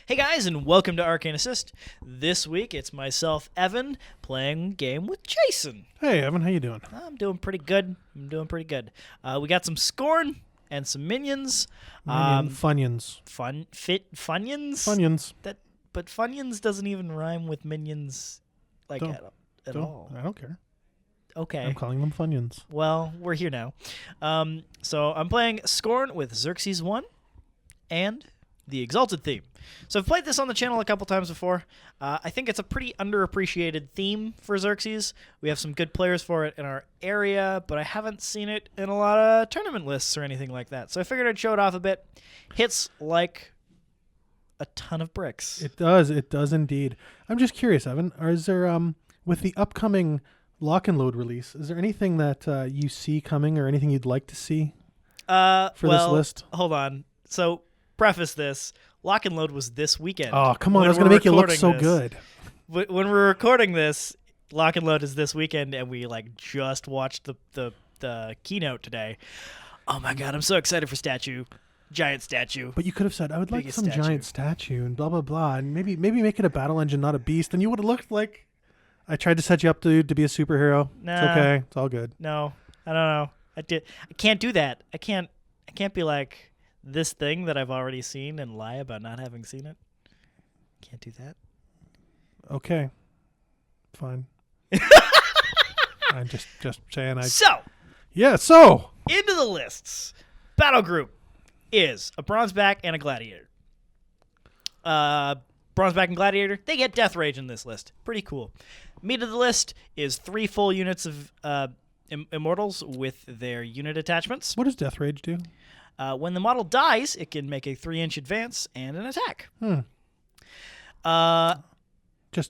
Hey guys, and welcome to Arcane Assist. This week, it's myself, Evan, playing game with Jason. Hey, Evan, how you doing? I'm doing pretty good. We got some SKORNE and some minions. Funyuns. Funyons? Funyuns. But Funyuns doesn't even rhyme with minions, at all. I don't care. Okay. I'm calling them Funyuns. Well, we're here now. So I'm playing SKORNE with Xerxis1 and the Exalted theme. So I've played this on the channel a couple times before. I think it's a pretty underappreciated theme for Xerxes. We have some good players for it in our area, but I haven't seen it in a lot of tournament lists or anything like that. So I figured I'd show it off a bit. Hits like a ton of bricks. It does indeed. I'm just curious, Evan, is there, with the upcoming lock and load release, is there anything that you see coming or anything you'd like to see for this list? Hold on. So preface this. Lock and load was this weekend. Oh, come on. I was going to make you look so good. When we're recording this, Lock and Load is this weekend, and we just watched the keynote today. Oh my god, I'm so excited for giant statue. But you could have said, I would like Biggest some giant statue and blah, blah, blah, and maybe make it a battle engine, not a beast, and you would have looked like I tried to set you up to be a superhero. Nah, it's okay. It's all good. No, I don't know. I can't do that. I can't be like this thing that I've already seen and lie about not having seen it. Can't do that. Okay. Fine. I'm just saying So into the lists. Battlegroup is a Bronzeback and a Gladiator. Bronzeback and Gladiator, they get Death Rage in this list. Pretty cool. Meat of the list is 3 full units of Immortals with their unit attachments. What does Death Rage do? When the model dies, it can make a 3-inch advance and an attack.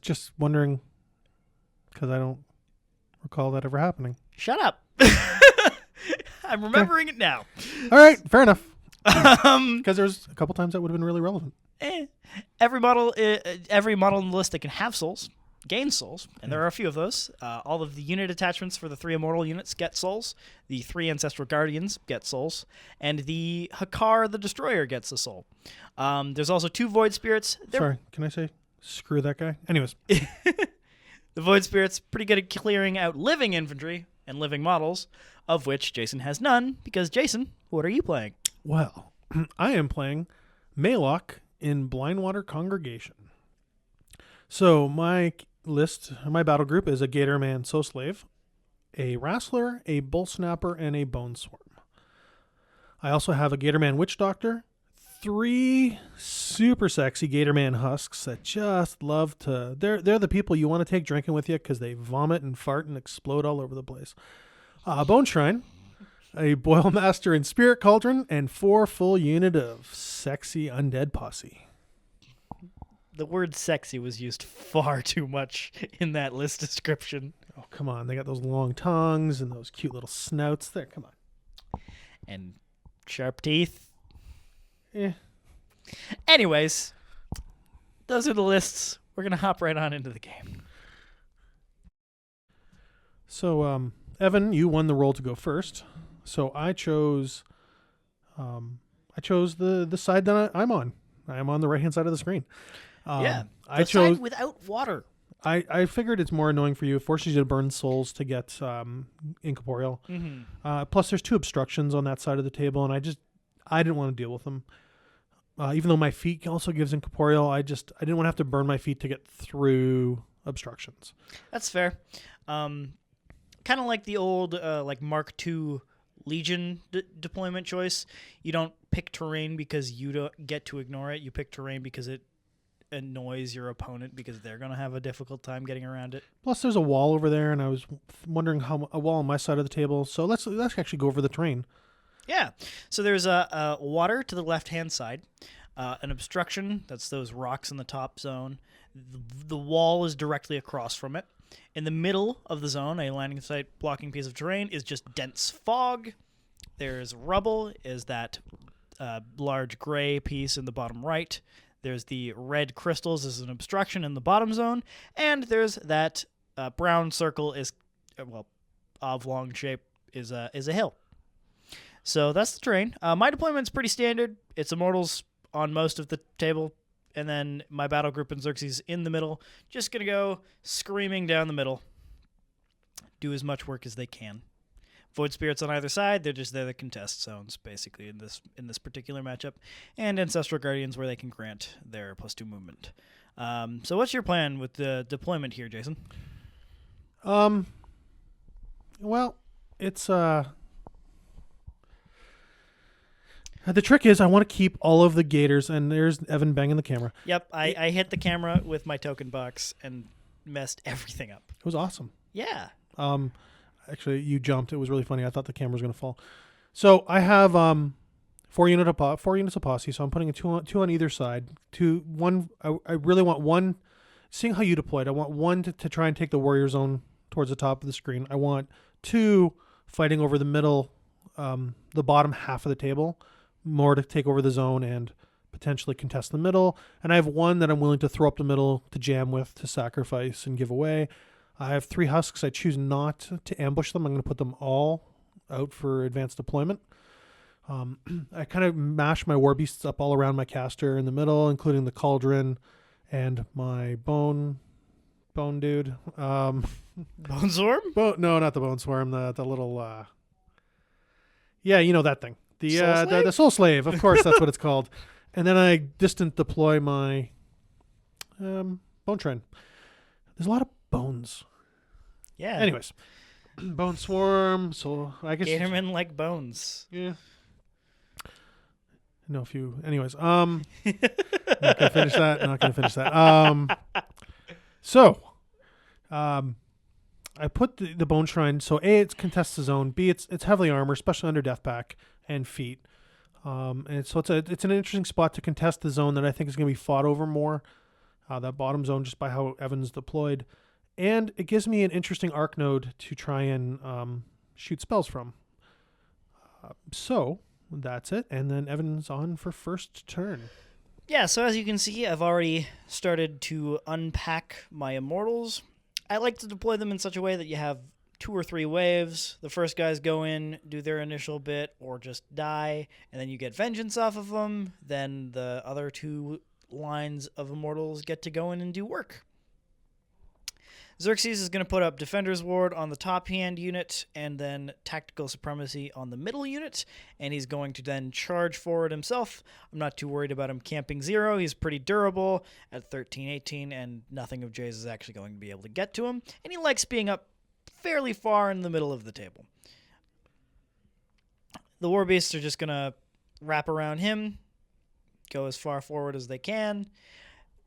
Just wondering, because I don't recall that ever happening. Shut up. I'm remembering it now. All right, fair enough. Because there's a couple times that would have been really relevant. Every model in the list that can have souls gains souls, and there are a few of those. All of the unit attachments for the 3 immortal units get souls. The 3 Ancestral Guardians get souls, and the Hakaar the Destroyer gets a soul. There's also 2 Void Spirits. Sorry, can I say screw that guy? Anyways. The Void Spirits pretty good at clearing out living infantry and living models, of which Jason has none, because Jason, what are you playing? Well, I am playing Maelok in Blindwater Congregation. So my battle group is a Gatorman Slave, a Wrastler, a Bull Snapper, and a Boneswarm. I also have a Gatorman Witch Doctor, 3 super sexy Gatorman Husks that just love to... They're the people you want to take drinking with you because they vomit and fart and explode all over the place. Bone Shrine, a Boil Master and Spirit Cauldron, and 4 full unit of sexy undead posse. The word sexy was used far too much in that list description. Oh, come on. They got those long tongues and those cute little snouts there. Come on. And sharp teeth. Eh. Anyways, those are the lists. We're going to hop right on into the game. So, Evan, you won the role to go first. So I chose the side that I'm on. I am on the right-hand side of the screen. I chose side without water. I figured it's more annoying for you. It forces you to burn souls to get incorporeal. Mm-hmm. Plus, there's 2 obstructions on that side of the table, and I didn't want to deal with them. Even though my feet also gives incorporeal, I didn't want to have to burn my feet to get through obstructions. That's fair. Kind of like the old Mark II Legion deployment choice. You don't pick terrain because you don't get to ignore it. You pick terrain because it annoys your opponent because they're going to have a difficult time getting around it. Plus, there's a wall over there, and I was wondering how a wall on my side of the table. So let's actually go over the terrain. Yeah. So there's a water to the left-hand side, an obstruction, that's those rocks in the top zone. The wall is directly across from it. In the middle of the zone, a landing site blocking piece of terrain is just dense fog. There's rubble, is that large gray piece in the bottom right. There's the red crystals as an obstruction in the bottom zone. And there's that brown circle is, oblong shape is a hill. So that's the terrain. My deployment's pretty standard. It's Immortals on most of the table, and then my battle group and Xerxis in the middle, just going to go screaming down the middle. Do as much work as they can. Void Spirits on either side, they're just there to contest zones, basically, in this particular matchup. And Ancestral Guardians, where they can grant their +2 movement. So what's your plan with the deployment here, Jason? Well, it's the trick is I want to keep all of the gators, and there's Evan banging the camera. Yep, I hit the camera with my token box and messed everything up. It was awesome. Yeah. Actually, you jumped. It was really funny. I thought the camera was going to fall. So I have 4 units of posse. So I'm putting two on either side. I really want one. Seeing how you deployed, I want one to try and take the warrior zone towards the top of the screen. I want 2 fighting over the middle, the bottom half of the table, more to take over the zone and potentially contest the middle. And I have 1 that I'm willing to throw up the middle to jam with, to sacrifice and give away. I have 3 husks. I choose not to ambush them. I'm going to put them all out for advanced deployment. I kind of mash my war beasts up all around my caster in the middle, including the cauldron and my bone dude. Boneswarm? No, not the Boneswarm. The little yeah, you know that thing. The Soul Slave. Of course, that's what it's called. And then I distant deploy my Bone Shrine. There's a lot of bones. Yeah. Anyways, Bone Swarm. So I guess Gatorman like bones. Yeah. No, if you. Anyways, not gonna finish that. So, I put the Bone Shrine. So A, it contests the zone. B, it's heavily armored, especially under Death Pack and feet. And so it's an interesting spot to contest the zone that I think is going to be fought over more. That bottom zone, just by how Evan's deployed. And it gives me an interesting arc node to try and shoot spells from. So that's it. And then Evan's on for first turn. Yeah, so as you can see, I've already started to unpack my Immortals. I like to deploy them in such a way that you have 2 or 3 waves. The first guys go in, do their initial bit, or just die, and then you get vengeance off of them. Then the other 2 lines of Immortals get to go in and do work. Xerxis is going to put up Defender's Ward on the top hand unit and then Tactical Supremacy on the middle unit, and he's going to then charge forward himself. I'm not too worried about him camping 0. He's pretty durable at 13-18, and nothing of Jay's is actually going to be able to get to him, and he likes being up fairly far in the middle of the table. The War Beasts are just going to wrap around him, go as far forward as they can.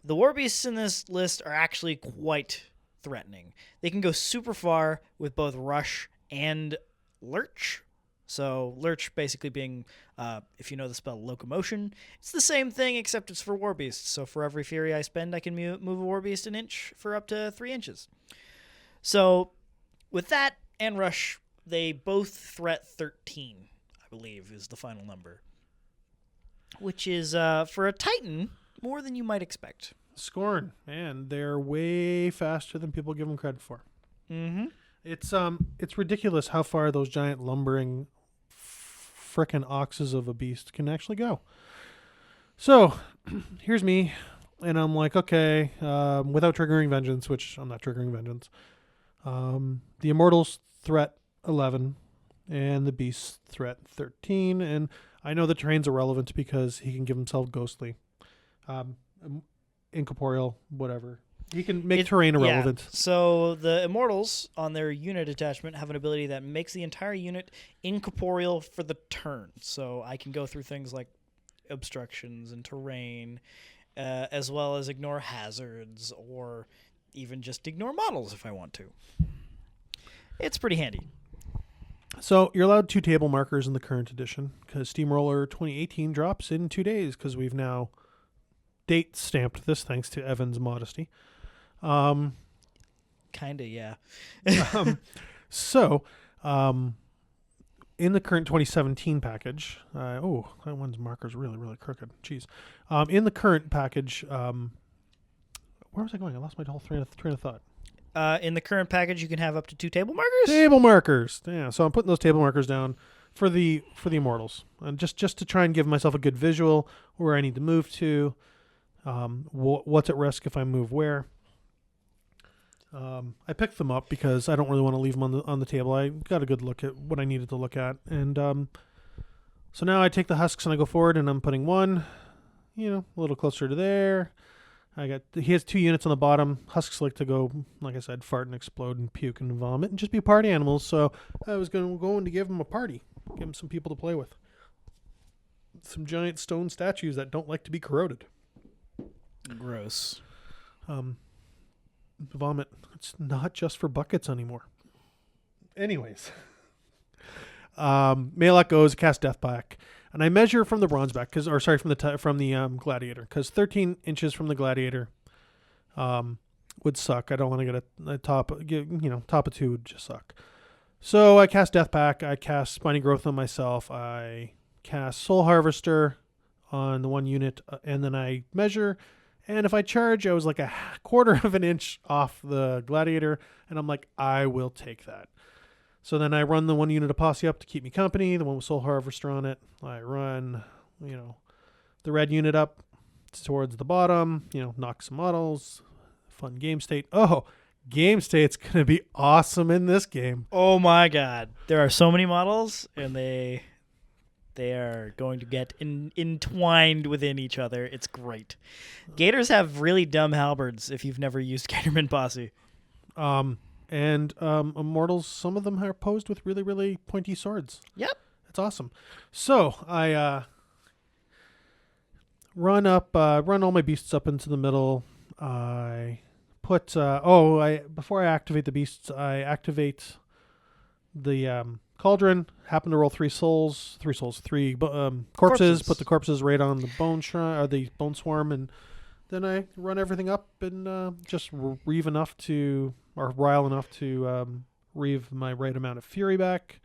The War Beasts in this list are actually quite threatening. They can go super far with both Rush and Lurch. So Lurch basically being, if you know the spell Locomotion, it's the same thing except it's for War Beasts. So for every Fury I spend, I can move a War Beast an inch for up to 3 inches. So with that and Rush, they both threat 13, I believe, is the final number. Which is, for a Titan, more than you might expect. SKORNE, man, they're way faster than people give them credit for. Mm-hmm. It's ridiculous how far those giant lumbering frickin' oxes of a beast can actually go. So, here's me, and I'm like, okay, without triggering Vengeance, which I'm not triggering Vengeance, the Immortals threat 11, and the Beasts threat 13, and I know the terrain's irrelevant because he can give himself Ghostly. Incorporeal, whatever. He can make terrain irrelevant. Yeah. So the Immortals on their unit attachment have an ability that makes the entire unit incorporeal for the turn. So I can go through things like obstructions and terrain, as well as ignore hazards, or even just ignore models if I want to. It's pretty handy. So you're allowed 2 table markers in the current edition because Steamroller 2018 drops in 2 days because we've now date stamped this thanks to Evan's modesty. Kinda, yeah. So in the current 2017 package, that one's marker's really, really crooked. Jeez. In the current package, where was I going? I lost my whole train of thought. In the current package, you can have up to 2 table markers? Table markers. Yeah, so I'm putting those table markers down for the Immortals. And just to try and give myself a good visual where I need to move to. What's at risk if I move where. I picked them up because I don't really want to leave them on the table. I got a good look at what I needed to look at, and so now I take the husks and I go forward, and I'm putting one, a little closer to there. He has 2 units on the bottom. Husks like to go, like I said, fart and explode and puke and vomit and just be party animals. So I was going to give him a party, give him some people to play with, some giant stone statues that don't like to be corroded. Gross. Vomit. It's not just for buckets anymore. Anyways, Maelok goes, cast Deathpack, and I measure from the Bronzeback, from the Gladiator, because 13 inches from the Gladiator would suck. I don't want to get a top of 2 would just suck. So I cast Deathpack. I cast Spiny Growth on myself. I cast Soul Harvester on the 1 unit, and then I measure. And if I charge, I was like a quarter of an inch off the Gladiator, and I'm like, I will take that. So then I run the 1 unit of Posse up to keep me company, the one with Soul Harvester on it. I run, the red unit up towards the bottom, knock some models, fun game state. Oh, game state's going to be awesome in this game. Oh my god. There are so many models, and they are going to get entwined within each other. It's great. Gators have really dumb halberds if you've never used Gatorman Posse. And Immortals, some of them are posed with really, really pointy swords. Yep. It's awesome. So I run all my beasts up into the middle. I put, before I activate the beasts, I activate the cauldron. Happen to roll 3 corpses. Put the corpses right on the bone shrine or the Boneswarm, and then I run everything up and just rile enough to reave my right amount of fury back.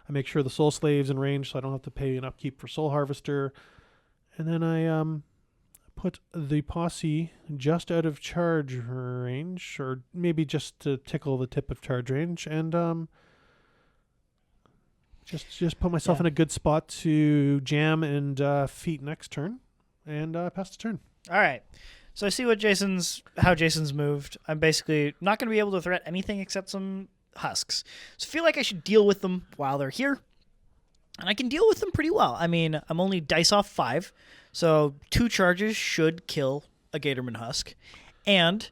I make sure the soul slave's in range, so I don't have to pay an upkeep for Soul Harvester, and then I put the posse just out of charge range, or maybe just to tickle the tip of charge range, and Just put myself in a good spot to jam and feat next turn, and pass the turn. All right. So I see how Jason's moved. I'm basically not going to be able to threat anything except some husks. So I feel like I should deal with them while they're here, and I can deal with them pretty well. I mean, I'm only dice off 5, so 2 charges should kill a Gatorman Husk, and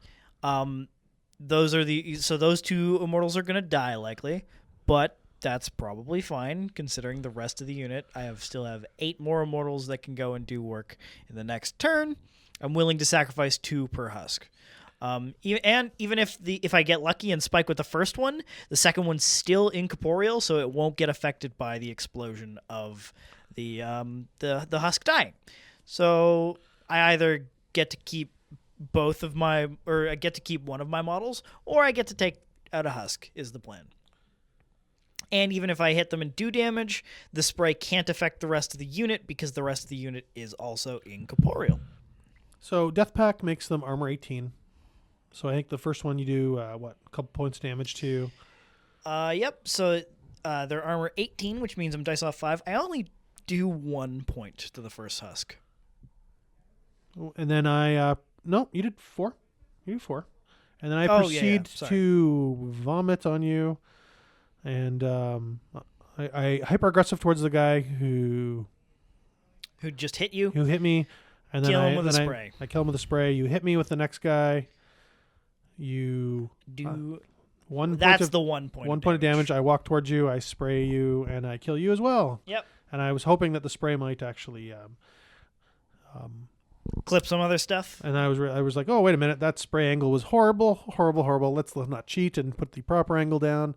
those 2 Immortals are going to die likely, but that's probably fine considering the rest of the unit. I still have 8 more Immortals that can go and do work in the next turn. I'm willing to sacrifice 2 per husk. Even if I get lucky and spike with the first one, the second one's still incorporeal, so it won't get affected by the explosion of the husk dying. So I either get to keep I get to keep one of my models, or I get to take out a husk is the plan. And even if I hit them and do damage, the spray can't affect the rest of the unit because the rest of the unit is also incorporeal. So Deathpack makes them armor 18. So I think the first one you do, a couple points damage to? Yep. So they're armor 18, which means I'm dice off 5. I only do 1 point to the first husk. And then no, you did 4. You did 4. And then I proceed to vomit on you. And I hyper-aggressive towards the guy who just hit you. Who hit me. And then kill him with a spray. I kill him with a spray. You hit me with the next guy. You do... That's the 1 point. 1 point of damage. I walk towards you. I spray you. And I kill you as well. Yep. And I was hoping that the spray might actually... clip some other stuff. And I was like, oh, wait a minute. That spray angle was horrible. Horrible, horrible. Let's not cheat and put the proper angle down.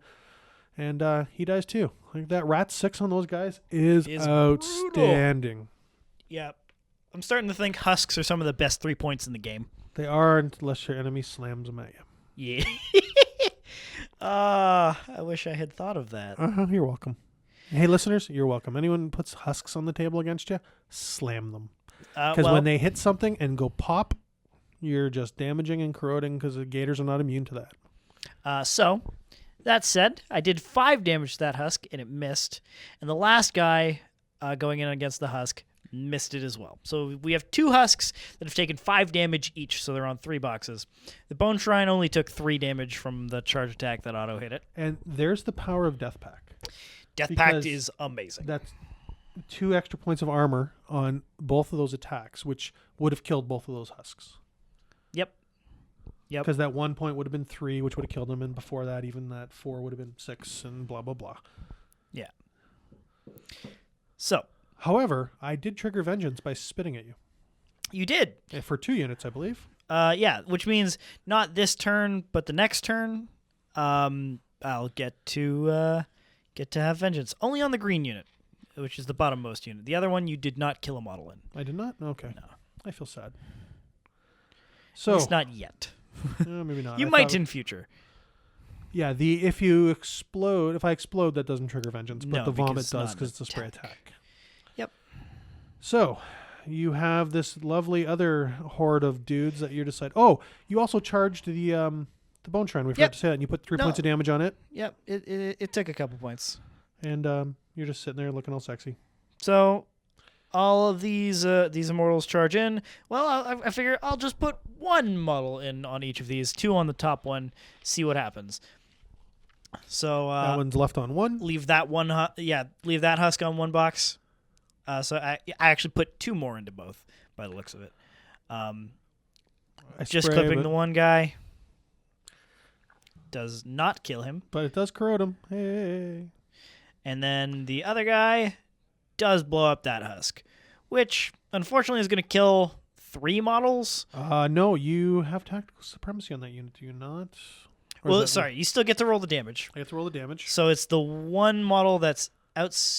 And he dies too. Like that rat 6 on those guys is outstanding. Brutal. Yeah. I'm starting to think husks are some of the best 3 points in the game. They are, unless your enemy slams them at you. Yeah. I wish I had thought of that. You're welcome. Hey, listeners, you're welcome. Anyone who puts husks on the table against you, slam them. Because when they hit something and go pop, you're just damaging and corroding because the gators are not immune to that. So... That said, I did 5 damage to that husk, and it missed. And the last guy going in against the husk missed it as well. So we have 2 husks that have taken 5 damage each, so they're on 3 boxes. The Bone Shrine only took 3 damage from the charge attack that auto hit it. And there's the power of Death Pact. Death Pact is amazing. That's 2 extra points of armor on both of those attacks, which would have killed both of those husks. Yep. Because that 1 point would have been 3, which would have killed them, and before that, even that 4 would have been 6, and blah, blah, blah. Yeah. So. However, I did trigger Vengeance by spitting at you. You did. For 2 units, I believe. Yeah, which means not this turn, but the next turn, I'll get to have Vengeance. Only on the green unit, which is the bottommost unit. The other one you did not kill a model in. I did not? Okay. No. I feel sad. So it's not yet. Maybe not. You might in future. Yeah, if I explode, that doesn't trigger Vengeance, but No, the Vomit because does because it's a spray attack. Yep. So, you have this lovely other horde of dudes that you decide. Oh, you also charged the Bone Shrine. We forgot to say that. And you put 3 points of damage on it. Yep. It took a couple points. And you're just sitting there looking all sexy. So, all of these Immortals charge in. Well, I figure I'll just put 1 model in on each of these, 2 on the top one, see what happens. So that one's left on 1. Leave that leave that husk on 1 box. So I actually put 2 more into both, by the looks of it. Just clipping the one guy does not kill him, but it does corrode him. Hey. And then the other guy does blow up that husk, which unfortunately is going to kill 3 models. No, you have tactical supremacy on that unit, do you not? Well, sorry, you still get to roll the damage. I get to roll the damage. So it's the 1 model that's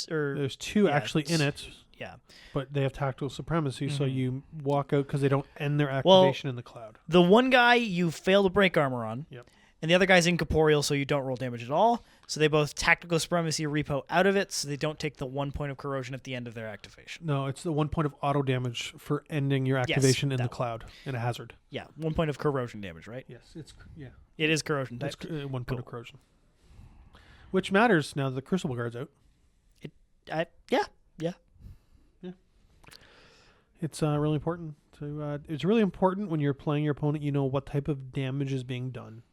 there's 2 actually in it. Yeah. But they have tactical supremacy, so you walk out because they don't end their activation in the cloud. The one guy you fail to break armor on. Yep. And the other guy's incorporeal, so you don't roll damage at all. So they both tactical supremacy repo out of it, so they don't take the 1 point of corrosion at the end of their activation. No, it's the 1 point of auto damage for ending your activation in the cloud in a hazard. Yeah, 1 point of corrosion damage, right? Yes, yeah. It is corrosion type. It's 1 point of corrosion, which matters now that the Crucible Guard's out. Yeah. It's really important to. It's really important when you're playing your opponent. You know what type of damage is being done.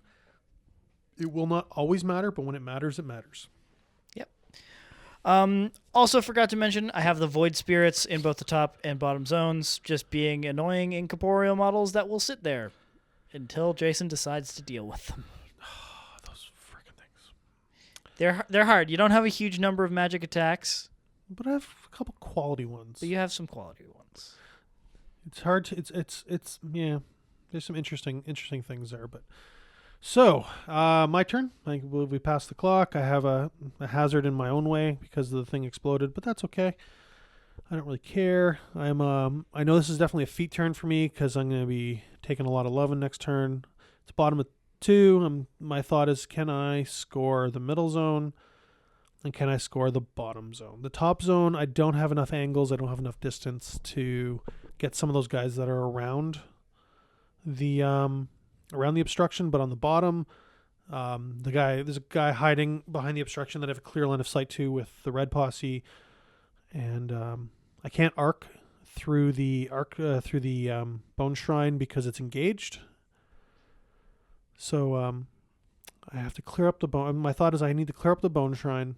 It will not always matter, but when it matters, it matters. Yep. Also forgot to mention, I have the Void Spirits in both the top and bottom zones, just being annoying incorporeal models that will sit there until Jason decides to deal with them. Those freaking things. They're hard. You don't have a huge number of magic attacks, but I have a couple quality ones. But you have some quality ones. It's hard to. It's yeah. There's some interesting things there, but. So, my turn. I believe we passed the clock. I have a hazard in my own way because the thing exploded, but that's okay. I don't really care. I know this is definitely a feat turn for me because I'm going to be taking a lot of loving next turn. It's bottom of 2. My thought is, can I score the middle zone, and can I score the bottom zone? The top zone, I don't have enough angles. I don't have enough distance to get some of those guys that are around the obstruction, but on the bottom, there's a guy hiding behind the obstruction that I have a clear line of sight to with the red posse, and I can't arc through the Bone Shrine because it's engaged. So I have to clear up the bone. My thought is I need to clear up the Bone Shrine,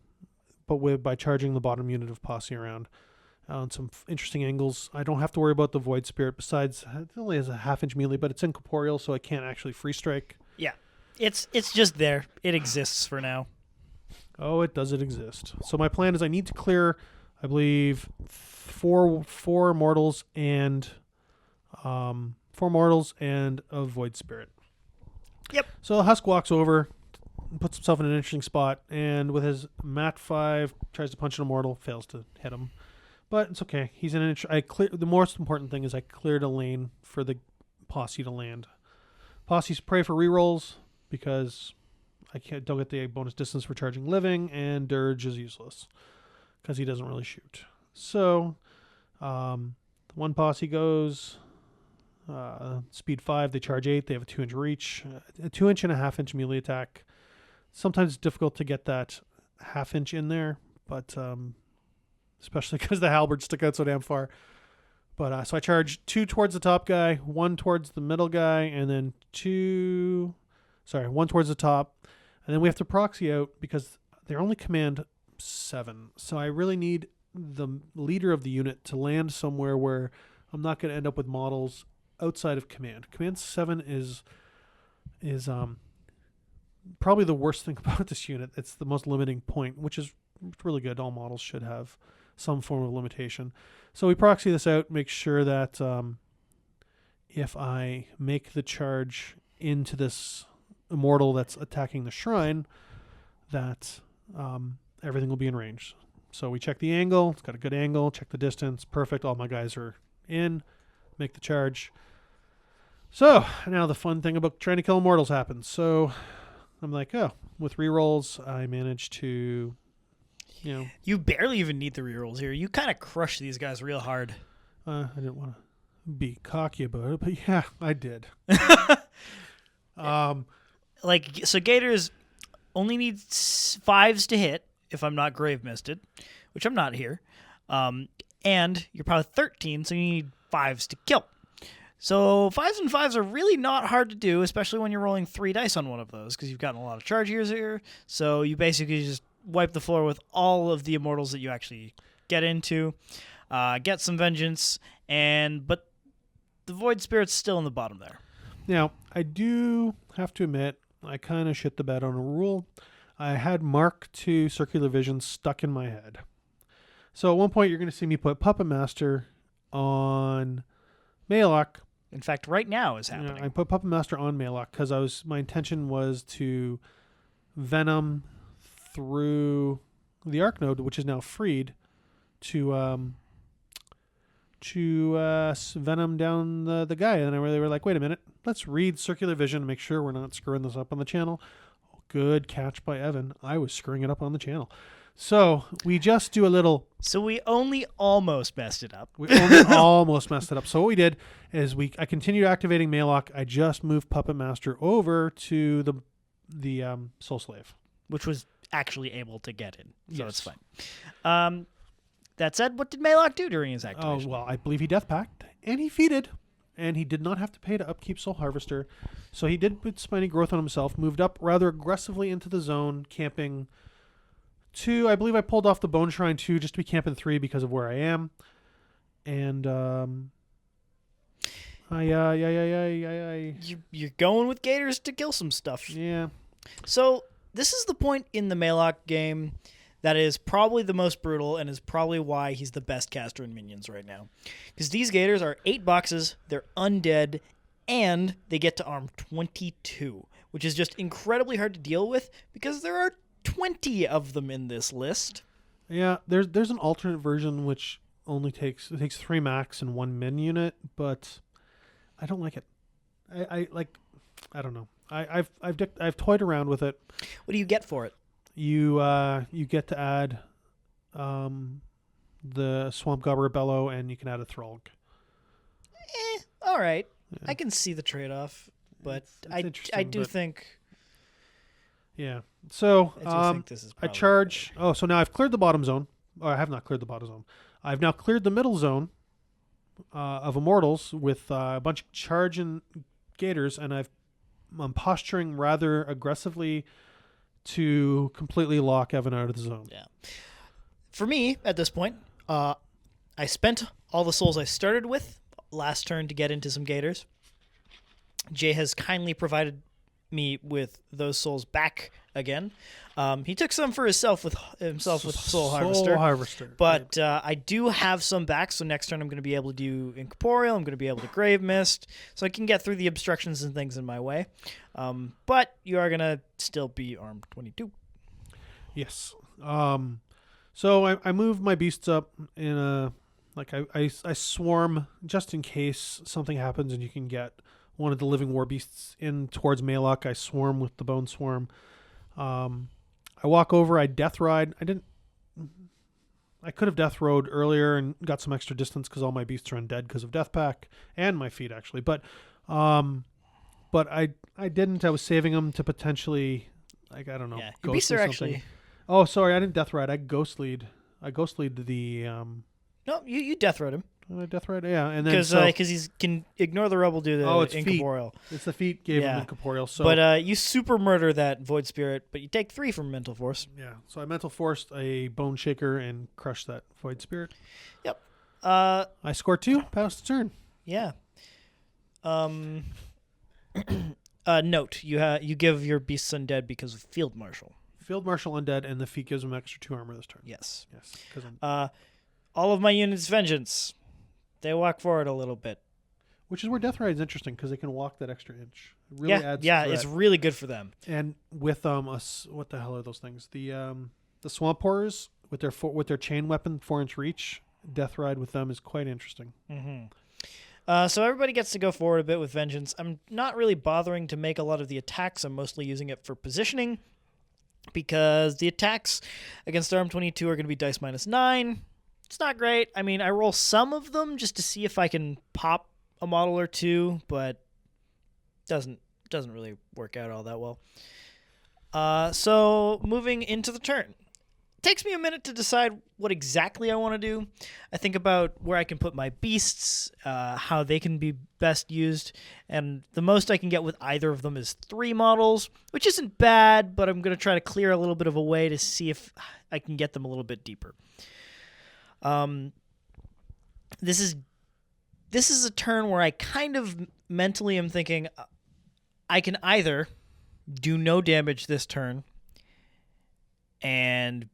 but by charging the bottom unit of posse around. On some interesting angles. I don't have to worry about the Void Spirit. Besides, it only has a 1/2-inch melee, but it's incorporeal, so I can't actually free strike. Yeah, it's just there. It exists for now. Oh, it does exist. So my plan is I need to clear, I believe, four Immortals and a Void Spirit. Yep. So the Husk walks over, puts himself in an interesting spot, and with his Mat 5, tries to punch an Immortal, fails to hit him. But it's okay. He's in an the most important thing is I cleared a lane for the posse to land. Posse's pray for rerolls because I don't get the bonus distance for charging living, and Dirge is useless because he doesn't really shoot. So, one posse goes speed 5. They charge 8. They have a 2-inch reach, a 2-inch and a 1/2-inch melee attack. Sometimes it's difficult to get that 1/2-inch in there, but especially because the halberds stick out so damn far. But so I charge 2 towards the top guy, 1 towards the middle guy, and then 1 towards the top. And then we have to proxy out because they only command 7. So I really need the leader of the unit to land somewhere where I'm not going to end up with models outside of command. Command 7 is probably the worst thing about this unit. It's the most limiting point, which is really good. All models should have some form of limitation. So we proxy this out, make sure that if I make the charge into this immortal that's attacking the shrine, that everything will be in range. So we check the angle. It's got a good angle. Check the distance. Perfect. All my guys are in. Make the charge. So now the fun thing about trying to kill immortals happens. So I'm like, oh, with rerolls, I managed to, You barely even need the rerolls here. You kind of crush these guys real hard. I didn't want to be cocky about it, but yeah, I did. So Gators only need 5s to hit if I'm not grave misted, which I'm not here. And you're probably 13, so you need 5s to kill. So 5s and 5s are really not hard to do, especially when you're rolling 3 dice on one of those, because you've gotten a lot of charge years here. So you basically just wipe the floor with all of the immortals that you actually get into, get some vengeance, but the Void Spirit's still in the bottom there. Now, I do have to admit, I kind of shit the bed on a rule. I had Mark II Circular Vision stuck in my head. So at one point, you're going to see me put Puppet Master on Maelok. In fact, right now is happening. I put Puppet Master on Maelok because my intention was to Venom through the Arc Node, which is now freed, to Venom down the guy. And they were like, wait a minute, let's read Circular Vision and make sure we're not screwing this up on the channel. Good catch by Evan. I was screwing it up on the channel. So we just do a little... So we only almost messed it up. We only almost messed it up. So what we did is I continued activating Maelok. I just moved Puppet Master over to the Soul Slave. Which was actually able to get in. So Yes. it's fine. That said, what did Maelok do during his activation? Oh, well, I believe he death packed, and he feeded, and he did not have to pay to upkeep Soul Harvester. So he did put Spiny Growth on himself, moved up rather aggressively into the zone, camping 2. I believe I pulled off the Bone Shrine 2 just to be camping 3 because of where I am. And You're going with Gators to kill some stuff. yeah. So this is the point in the Maelok game that is probably the most brutal and is probably why he's the best caster in Minions right now. Because these Gators are 8 boxes, they're undead, and they get to arm 22, which is just incredibly hard to deal with because there are 20 of them in this list. Yeah, there's an alternate version which only takes 3 max and 1 min unit, but I don't like it. I don't know. I've toyed around with it. What do you get for it? You get to add the Swamp Gobber Bellow, and you can add a Thralg. All right. Yeah. I can see the trade-off, but It's I interesting, do but- think Yeah. So I think this is I probably charge. Oh, so now I've cleared the bottom zone. Or I have not cleared the bottom zone. I've now cleared the middle zone of Immortals with a bunch of charging Gators, and I'm posturing rather aggressively to completely lock Evan out of the zone. Yeah. For me, at this point, I spent all the souls I started with last turn to get into some Gators. Jay has kindly provided me with those souls back again. He took some for himself with Soul Harvester. But I do have some back, so next turn I'm going to be able to do Incorporeal, I'm going to be able to Grave Mist, so I can get through the obstructions and things in my way. But you are going to still be armed 22. Yes. So I move my beasts up in a... Like, I swarm just in case something happens and you can get one of the Living War Beasts in towards Maelok. I swarm with the Boneswarm. I walk over, I Death Ride. I could have Death Rode earlier and got some extra distance because all my beasts are undead because of Death Pack and my feet, actually. But I didn't. I was saving them to potentially, like, I don't know. Yeah, your beasts are something. actually... Oh, sorry, I didn't Death Ride. I Ghost Lead the... No, you Death Rode him. Death Ride, yeah, and then because he can ignore the rebel due to it's incorporeal. It's the feet gave him incorporeal. So, but you super murder that Void Spirit, but you take 3 from Mental Force. Yeah, so I Mental Forced a Bone Shaker and crushed that Void Spirit. Yep. I score 2, pass the turn. Yeah. Note: you give your beasts undead because of Field Marshal. Field Marshal undead, and the feat gives him extra 2 armor this turn. Yes. All of my units Vengeance. They walk forward a little bit. Which is where Death Ride is interesting because they can walk that extra inch. It really adds yeah, threat. it's really good for them. And with what the hell are those things? The Swamp Horrors with their chain weapon, 4-inch reach. Death Ride with them is quite interesting. Mm-hmm. So everybody gets to go forward a bit with Vengeance. I'm not really bothering to make a lot of the attacks. I'm mostly using it for positioning because the attacks against Arm 22 are going to be dice -9. It's not great. I mean, I roll some of them just to see if I can pop a model or 2, but doesn't really work out all that well. So moving into the turn. Takes me a minute to decide what exactly I want to do. I think about where I can put my beasts, how they can be best used, and the most I can get with either of them is 3 models, which isn't bad, but I'm going to try to clear a little bit of a way to see if I can get them a little bit deeper. This is a turn where I kind of mentally am thinking I can either do no damage this turn and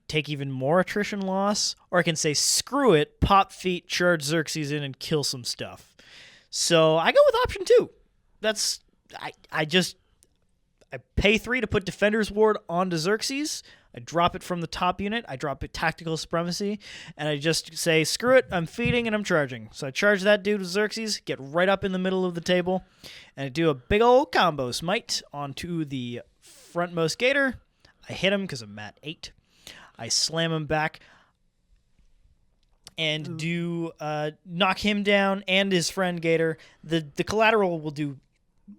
take even more attrition loss, or I can say screw it, pop feet, charge Xerxis in, and kill some stuff. So I go with option 2. That's I pay 3 to put Defender's Ward onto Xerxis. I drop it from the top unit. I drop it Tactical Supremacy, and I just say, screw it, I'm feeding and I'm charging. So I charge that dude with Xerxis, get right up in the middle of the table, and I do a big old combo smite onto the frontmost Gator. I hit him because I'm at 8. I slam him back and do knock him down and his friend Gator. The collateral will do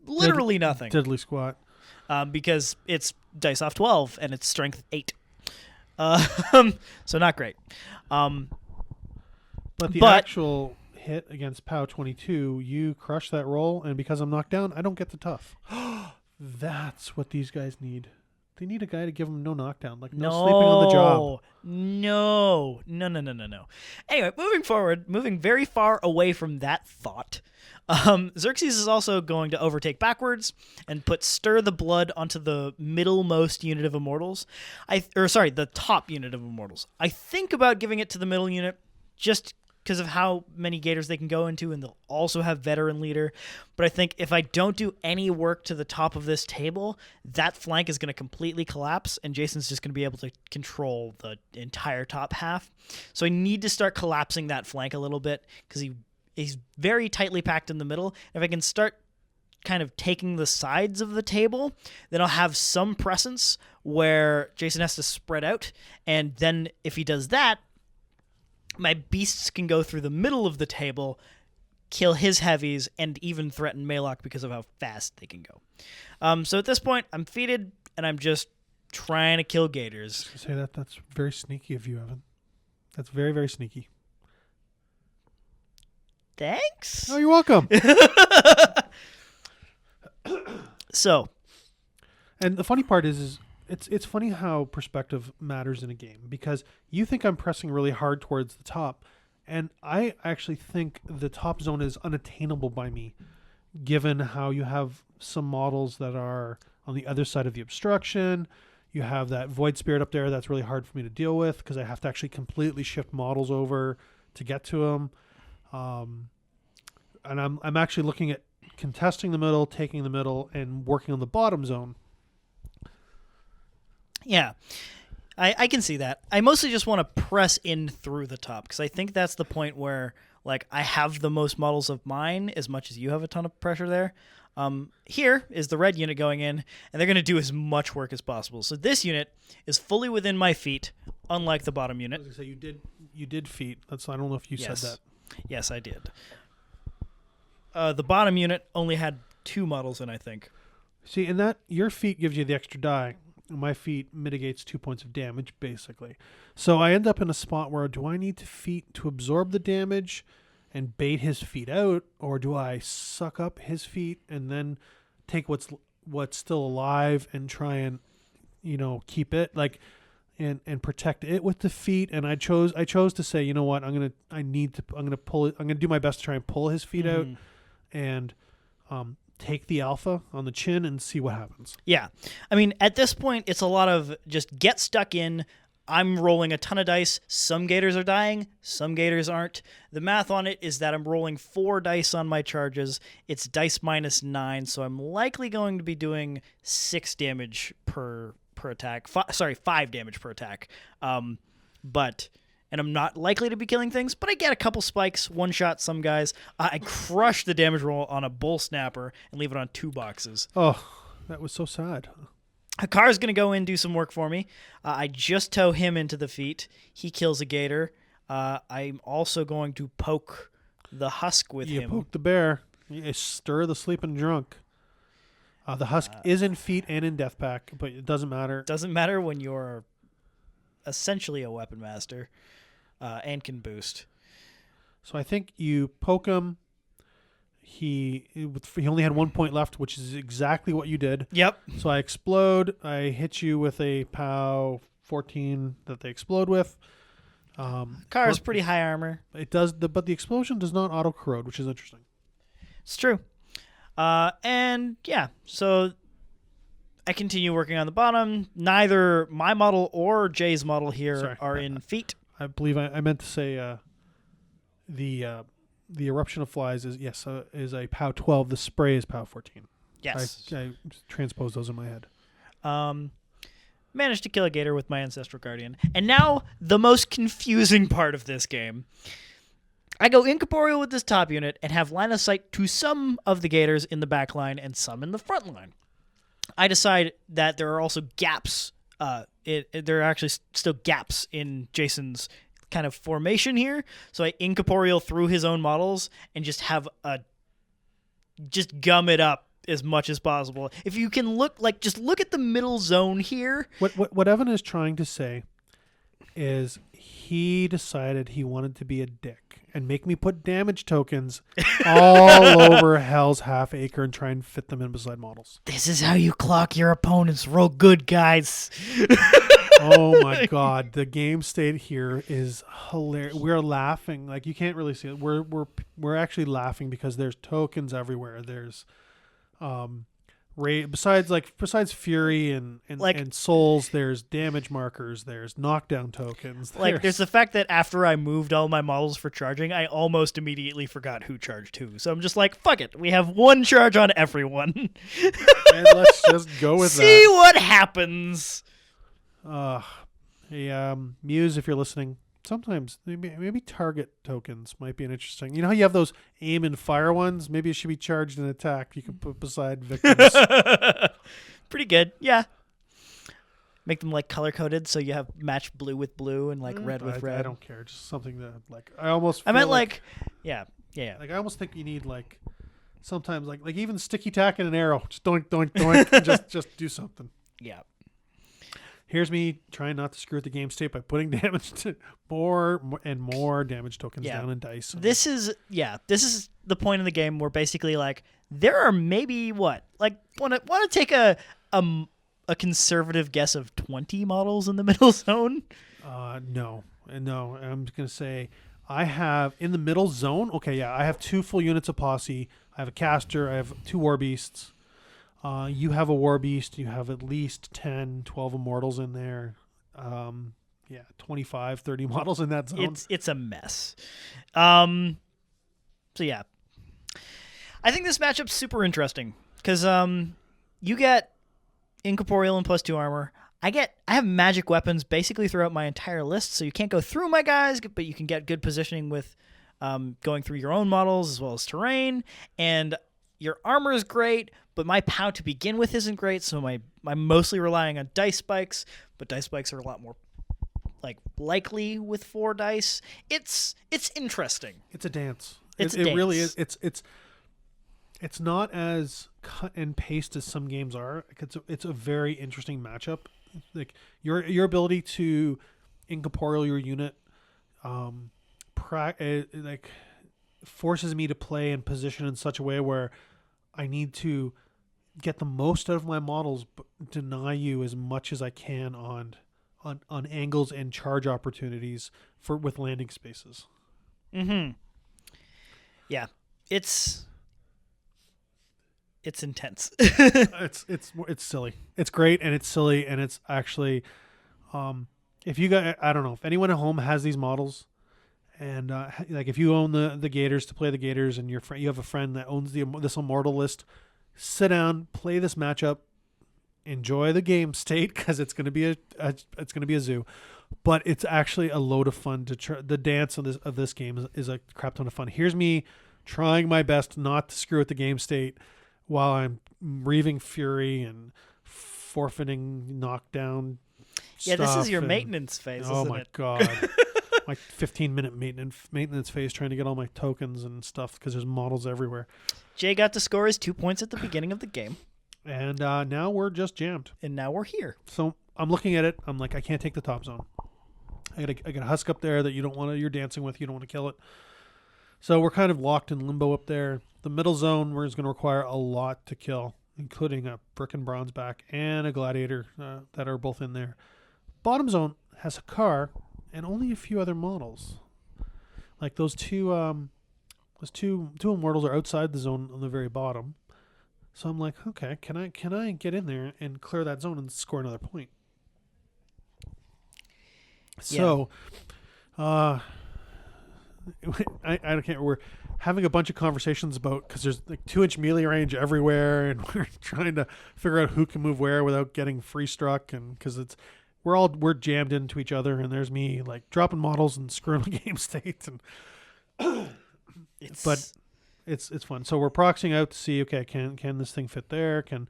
literally nothing. Diddly squat. Because it's dice off 12 and it's strength 8. So not great. But the actual hit against POW 22, you crush that roll, and because I'm knocked down, I don't get the tough. That's what these guys need. They need a guy to give them no knockdown, like no sleeping on the job. No. Anyway, moving forward, moving very far away from that thought, Xerxis is also going to overtake backwards and put Stir the Blood onto the middlemost unit of Immortals. The top unit of Immortals. I think about giving it to the middle unit just because of how many Gators they can go into, and they'll also have Veteran Leader. But I think if I don't do any work to the top of this table, that flank is going to completely collapse, and Jason's just going to be able to control the entire top half. So I need to start collapsing that flank a little bit because he's very tightly packed in the middle. If I can start kind of taking the sides of the table, then I'll have some presence where Jason has to spread out, and then if he does that, my beasts can go through the middle of the table, kill his heavies, and even threaten Maelok because of how fast they can go. So at this point, I'm feated, and I'm just trying to kill Gators. Say that's very sneaky of you, Evan. That's very, very sneaky. Thanks. Oh, you're welcome. So, and the funny part is it's funny how perspective matters in a game, because you think I'm pressing really hard towards the top, and I actually think the top zone is unattainable by me, given how you have some models that are on the other side of the obstruction. You have that Void Spirit up there that's really hard for me to deal with because I have to actually completely shift models over to get to them. And I'm actually looking at contesting the middle, taking the middle, and working on the bottom zone. Yeah, I can see that. I mostly just want to press in through the top because I think that's the point where like I have the most models of mine as much as you have a ton of pressure there. Here is the red unit going in, and they're going to do as much work as possible. So this unit is fully within my feet, unlike the bottom unit. I was going to say, you did feet. I don't know if you said that. Yes, I did. The bottom unit only had 2 models in, I think. See, and that your feet gives you the extra die. my feat mitigates 2 points of damage, basically. So I end up in a spot where do I need to feat to absorb the damage and bait his feat out, or do I suck up his feat and then take what's still alive and try and keep it and protect it with the feat? And I chose to say, you know what, I'm gonna pull it. I'm gonna do my best to try and pull his feet out and take the alpha on the chin and see what happens. Yeah. I mean, at this point, it's a lot of just get stuck in. I'm rolling a ton of dice. Some gators are dying. Some gators aren't. The math on it is that I'm rolling 4 dice on my charges. It's dice -9, so I'm likely going to be doing 6 damage per attack. 5 damage per attack. And I'm not likely to be killing things, but I get a couple spikes, one-shot some guys. I crush the damage roll on a bull snapper and leave it on 2 boxes. Oh, that was so sad. Hakaar's going to go in and do some work for me. I just tow him into the feet. He kills a gator. I'm also going to poke the husk with him. You poke the bear. You stir the sleeping drunk. The husk is in feet and in death pack, but it doesn't matter. Doesn't matter when you're essentially a weapon master. And can boost. So I think you poke him. He only had 1 point left, which is exactly what you did. Yep. So I explode. I hit you with a POW 14 that they explode with. Car is pretty high armor. It does, but the explosion does not auto corrode, which is interesting. It's true. And yeah, so I continue working on the bottom. Neither my model or Jay's model here are in feet. I believe I meant to say the eruption of flies is a POW 12. The spray is POW 14. Yes, I transposed those in my head. Managed to kill a gator with my Ancestral Guardian, and now the most confusing part of this game. I go incorporeal with this top unit and have line of sight to some of the gators in the back line and some in the front line. I decide that there are also gaps. There are actually still gaps in Jason's kind of formation here. So I incorporeal through his own models and just have just gum it up as much as possible. If you can look at the middle zone here. What Evan is trying to say is he decided he wanted to be a dick and make me put damage tokens all over Hell's half acre and try and fit them in beside models. This is how you clock your opponents. Roll good, guys. Oh my God, the game state here is hilarious. We're laughing like you can't really see it. We're actually laughing because there's tokens everywhere. There's besides fury and souls, there's damage markers, there's knockdown tokens. There's the fact that after I moved all my models for charging, I almost immediately forgot who charged who. So I'm just like, fuck it. We have 1 charge on everyone. And let's just go with that. See what happens. Hey, Muse, if you're listening, sometimes maybe target tokens might be an interesting. You know how you have those aim and fire ones? Maybe it should be charged and attack. You can put beside victims. Pretty good, yeah. Make them color coded, so you have match blue with blue and red with red. I don't care. Just something that I almost. I meant yeah. I almost think you need sometimes even sticky tack and an arrow. Just doink doink doink. just do something. Yeah. Here's me trying not to screw with the game state by putting damage to more and more damage tokens down in dice. This is the point in the game where basically there are maybe want to take a conservative guess of 20 models in the middle zone. No. I'm just gonna say I have in the middle zone. Okay, yeah, I have 2 full units of posse. I have a caster. I have 2 war beasts. You have a war beast. You have at least 10, 12 immortals in there. 25, 30 models in that zone. It's a mess. So yeah, I think this matchup's super interesting because you get incorporeal and +2 armor. I have magic weapons basically throughout my entire list, so you can't go through my guys, but you can get good positioning with going through your own models as well as terrain, and your armor is great, but my POW to begin with isn't great, so I'm mostly relying on dice spikes, but dice spikes are a lot more likely with 4 dice. It's interesting. It's a dance. It really is. It's not as cut and paste as some games are. It's a very interesting matchup. like your ability to incorporeal your unit, like forces me to play in position in such a way where I need to get the most out of my models, but deny you as much as I can on angles and charge opportunities with landing spaces. Mm-hmm. Yeah, it's intense. it's silly. It's great and it's silly and it's actually, if you got, I don't know if anyone at home has these models, and like if you own the Gators to play the Gators, and you have a friend that owns this Immortal list, sit down, play this matchup, enjoy the game state because it's going to be a zoo, but it's actually a load of fun the dance of this game is a crap ton of fun. Here's me trying my best not to screw with the game state while I'm reaving fury and forfeiting knockdown. Yeah, this is your maintenance phase. Oh isn't my it? god. My 15-minute maintenance phase trying to get all my tokens and stuff because there's models everywhere. Jay got to score his 2 points at the beginning of the game. And now we're just jammed. And now we're here. So I'm looking at it. I'm like, I can't take the top zone. I got a Husk up there that you're dancing with. You don't want to kill it. So we're kind of locked in limbo up there. The middle zone is going to require a lot to kill, including a frickin' Bronzeback and a Gladiator that are both in there. Bottom zone has Hakaar and only a few other models. Like those two Immortals are outside the zone on the very bottom. So I'm like, okay, can I get in there and clear that zone and score another point? So, I can't. We're having a bunch of conversations about because there's like 2-inch melee range everywhere, and we're trying to figure out who can move where without getting free struck, and because we're jammed into each other, and there's me like dropping models and screwing the game state, and it's fun. So we're proxying out to see, okay, can this thing fit there? Can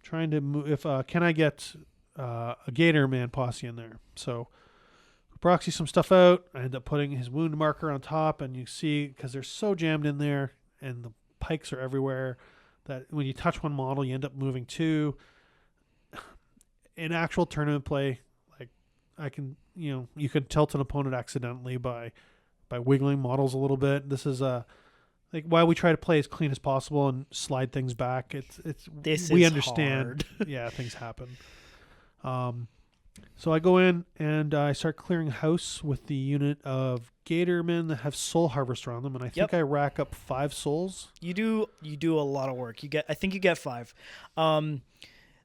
trying to move if can I get a Gatorman posse in there? So proxy some stuff out. I end up putting his wound marker on top, and you see because they're so jammed in there, and the pikes are everywhere that when you touch one model, you end up moving two. In actual tournament play, like I can, you can tilt an opponent accidentally by wiggling models a little bit. This is like why we try to play as clean as possible and slide things back. We understand. Hard. Yeah, things happen. So I go in and I start clearing house with the unit of Gatormen that have Soul Harvester on them, and I think I rack up 5 souls. You do a lot of work. I think you get 5.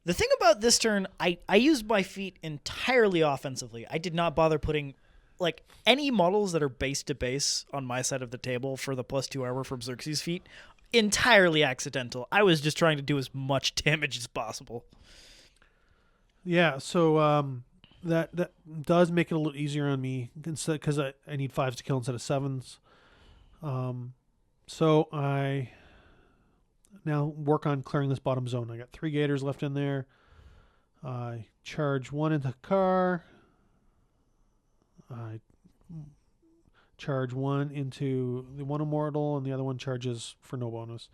The thing about this turn, I used my feet entirely offensively. I did not bother putting like any models that are base to base on my side of the table for the +2 armor from Xerxis' feet. Entirely accidental. I was just trying to do as much damage as possible. Yeah, so that does make it a little easier on me because I need 5s to kill instead of 7s. So I now work on clearing this bottom zone. I got 3 Gators left in there. I charge 1 into Hakaar. I charge 1 into the one Immortal, and the other one charges for no bonus.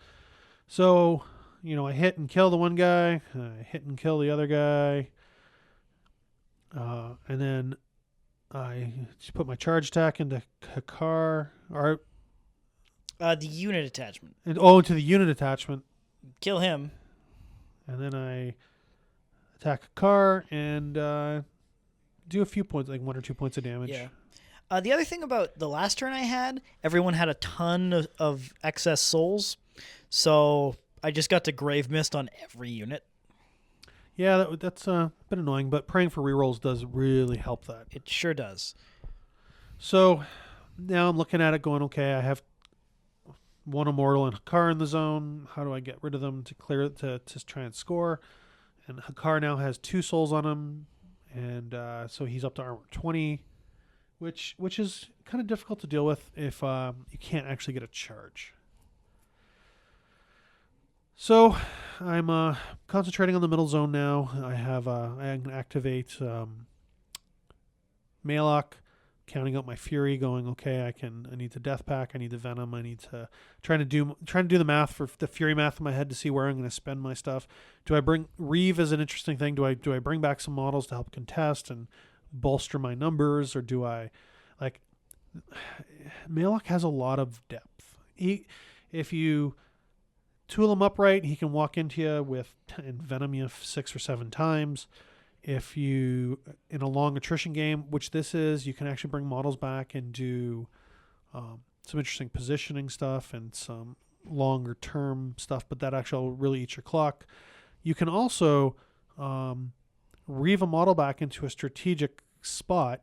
So, I hit and kill the one guy. I hit and kill the other guy. And then I just put my charge attack into Hakaar. Or the unit attachment. Into the unit attachment. Kill him. And then I attack Hakaar and do a few points, like 1 or 2 points of damage. Yeah. The other thing about the last turn I had, everyone had a ton of excess souls, so I just got to Grave Mist on every unit. Yeah, that's a bit annoying, but praying for rerolls does really help that. It sure does. So now I'm looking at it going, okay, I have 1 Immortal and Hakaar in the zone. How do I get rid of them to clear it to try and score? And Hakaar now has 2 souls on him, and so he's up to armor 20, which is kind of difficult to deal with if you can't actually get a charge. So I'm concentrating on the middle zone now. I can activate Maelok counting out my fury, going, okay, I need the death pack, I need the venom, I need to trying to do the math for the fury math in my head to see where I'm going to spend my stuff. Do I bring Reeve as an interesting thing? Do I bring back some models to help contest and bolster my numbers, or do I like Maelok has a lot of depth. If you tool him up right, he can walk into you and venom you 6 or 7 times. If you, in a long attrition game, which this is, you can actually bring models back and do some interesting positioning stuff and some longer term stuff, but that actually really eats your clock. You can also reave a model back into a strategic spot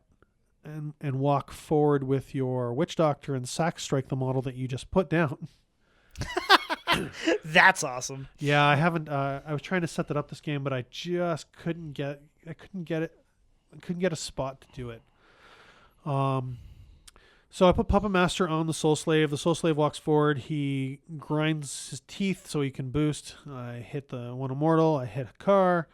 and walk forward with your Witch Doctor and sack strike the model that you just put down. That's awesome. Yeah, I haven't. I was trying to set that up this game, but I just couldn't get it. I couldn't get a spot to do it. So I put Puppet Master on the Soul Slave. The Soul Slave walks forward. He grinds his teeth so he can boost. I hit the one Immortal. I hit Hakaar.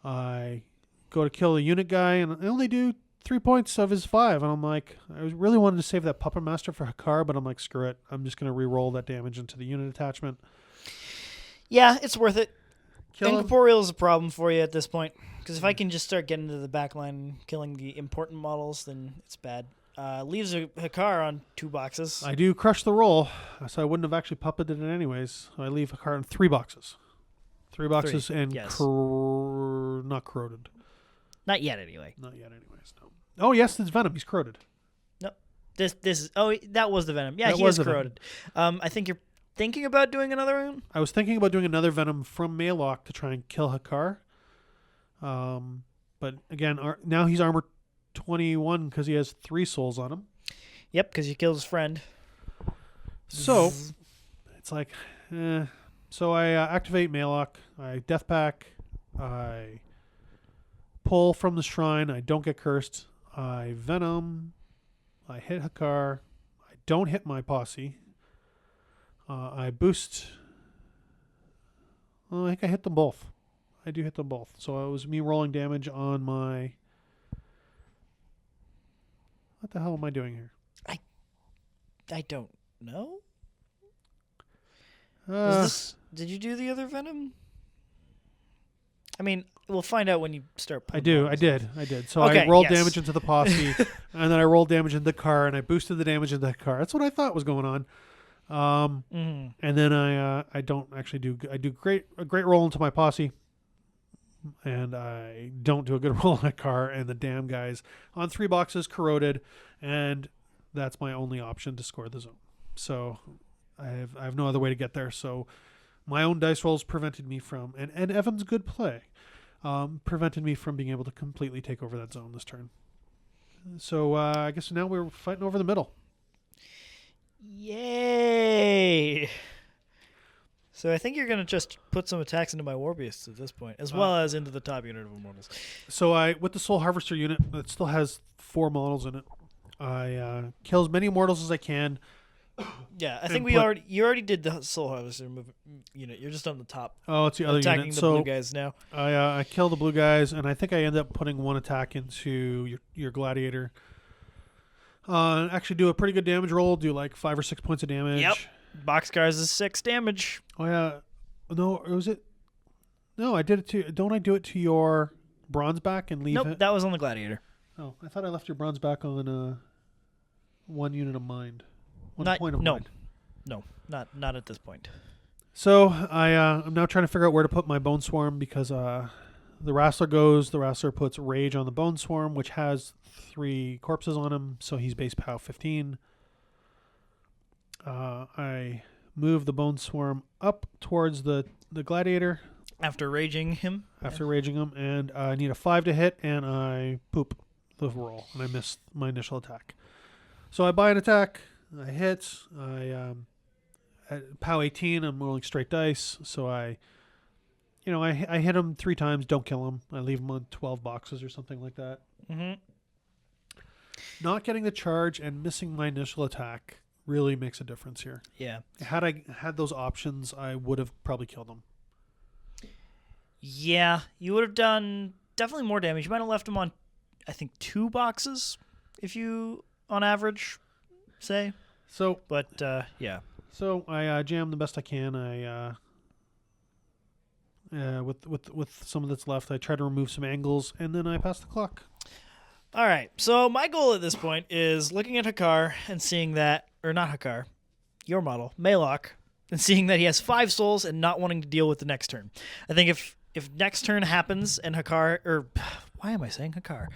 I go to kill the unit guy, and I only do 3 points of his 5. And I'm like, I really wanted to save that Puppet Master for Hakaar, but I'm like, screw it. I'm just going to re-roll that damage into the unit attachment. Yeah, it's worth it. Kill him. Incorporeal is a problem for you at this point. Because if I can just start getting to the back line and killing the important models, then it's bad. Leaves a Hakaar on 2 boxes. I do crush the roll, so I wouldn't have actually puppeted it anyways. So I leave Hakaar in 3 boxes. 3 boxes and yes. Not corroded. Not yet, anyway. Not yet anyways, no. Oh, yes, it's Venom. He's corroded. No. This is... Oh, that was the Venom. Yeah, That he was is the corroded. I think you're thinking about doing another one? I was thinking about doing another Venom from Maelok to try and kill Hakaar. But again, now he's armor 21 because he has 3 souls on him. Yep, because he killed his friend. So it's like, So I activate Maelok. I death pack. I pull from the shrine. I don't get cursed. I venom. I hit Hakaar. I don't hit my posse. I boost. Well, I think I hit them both. I do hit them both. So it was me rolling damage on my... What the hell am I doing here? I don't know. Did you do the other Venom? I mean, we'll find out when you start pulling. I did. So okay, I rolled yes. damage into the posse, and then I rolled damage into the car, and I boosted the damage into the car. That's what I thought was going on. And then I don't actually do. I do a great roll into my posse, and I don't do a good roll on a car, and the damn guy's on 3 boxes corroded, and that's my only option to score the zone. So I have no other way to get there. So my own dice rolls prevented me from, and Evan's good play, prevented me from being able to completely take over that zone this turn. So I guess now we're fighting over the middle. Yay! So I think you're going to just put some attacks into my War Beasts at this point, as well as into the top unit of Immortals. So with the Soul Harvester unit, that still has 4 models in it, I kill as many Immortals as I can. Yeah, I think you already did the Soul Harvester unit. You're just on the top. Oh, it's the other attacking unit. the blue guys now. I kill the blue guys, and I think I end up putting 1 attack into your Gladiator. Actually do a pretty good damage roll. Do like 5 or 6 points of damage. Yep. Boxcars is 6 damage. Oh yeah. No, was it? No, I did it to. Don't I do it to your Bronzeback and leave Nope, it? that was on the Gladiator. Oh, I thought I left your Bronzeback on 1 unit of mind. Point of mind. No, not at this point. So I'm now trying to figure out where to put my Boneswarm because the Wrastler goes. The Wrastler puts Rage on the Boneswarm, which has 3 corpses on him, so he's base POW 15. I move the Boneswarm up towards the Gladiator. After raging him? Raging him, and I need a 5 to hit, and I poop the roll, and I miss my initial attack. So I buy an attack, I hit, at POW 18, I'm rolling straight dice, so I hit him 3 times, don't kill him. I leave him on 12 boxes or something like that. Mm-hmm. Not getting the charge and missing my initial attack really makes a difference here. Yeah. Had I had those options, I would have probably killed him. Yeah, you would have done definitely more damage. You might have left him on, I think, 2 boxes if you on average say. So But yeah. So I jam the best I can. With some that's left, I try to remove some angles, and then I pass the clock. All right. So my goal at this point is looking at Hakaar and seeing that, or not Hakaar, your model, Maelok, and seeing that he has 5 souls and not wanting to deal with the next turn. I think if next turn happens and Hakaar, or why am I saying Hakaar?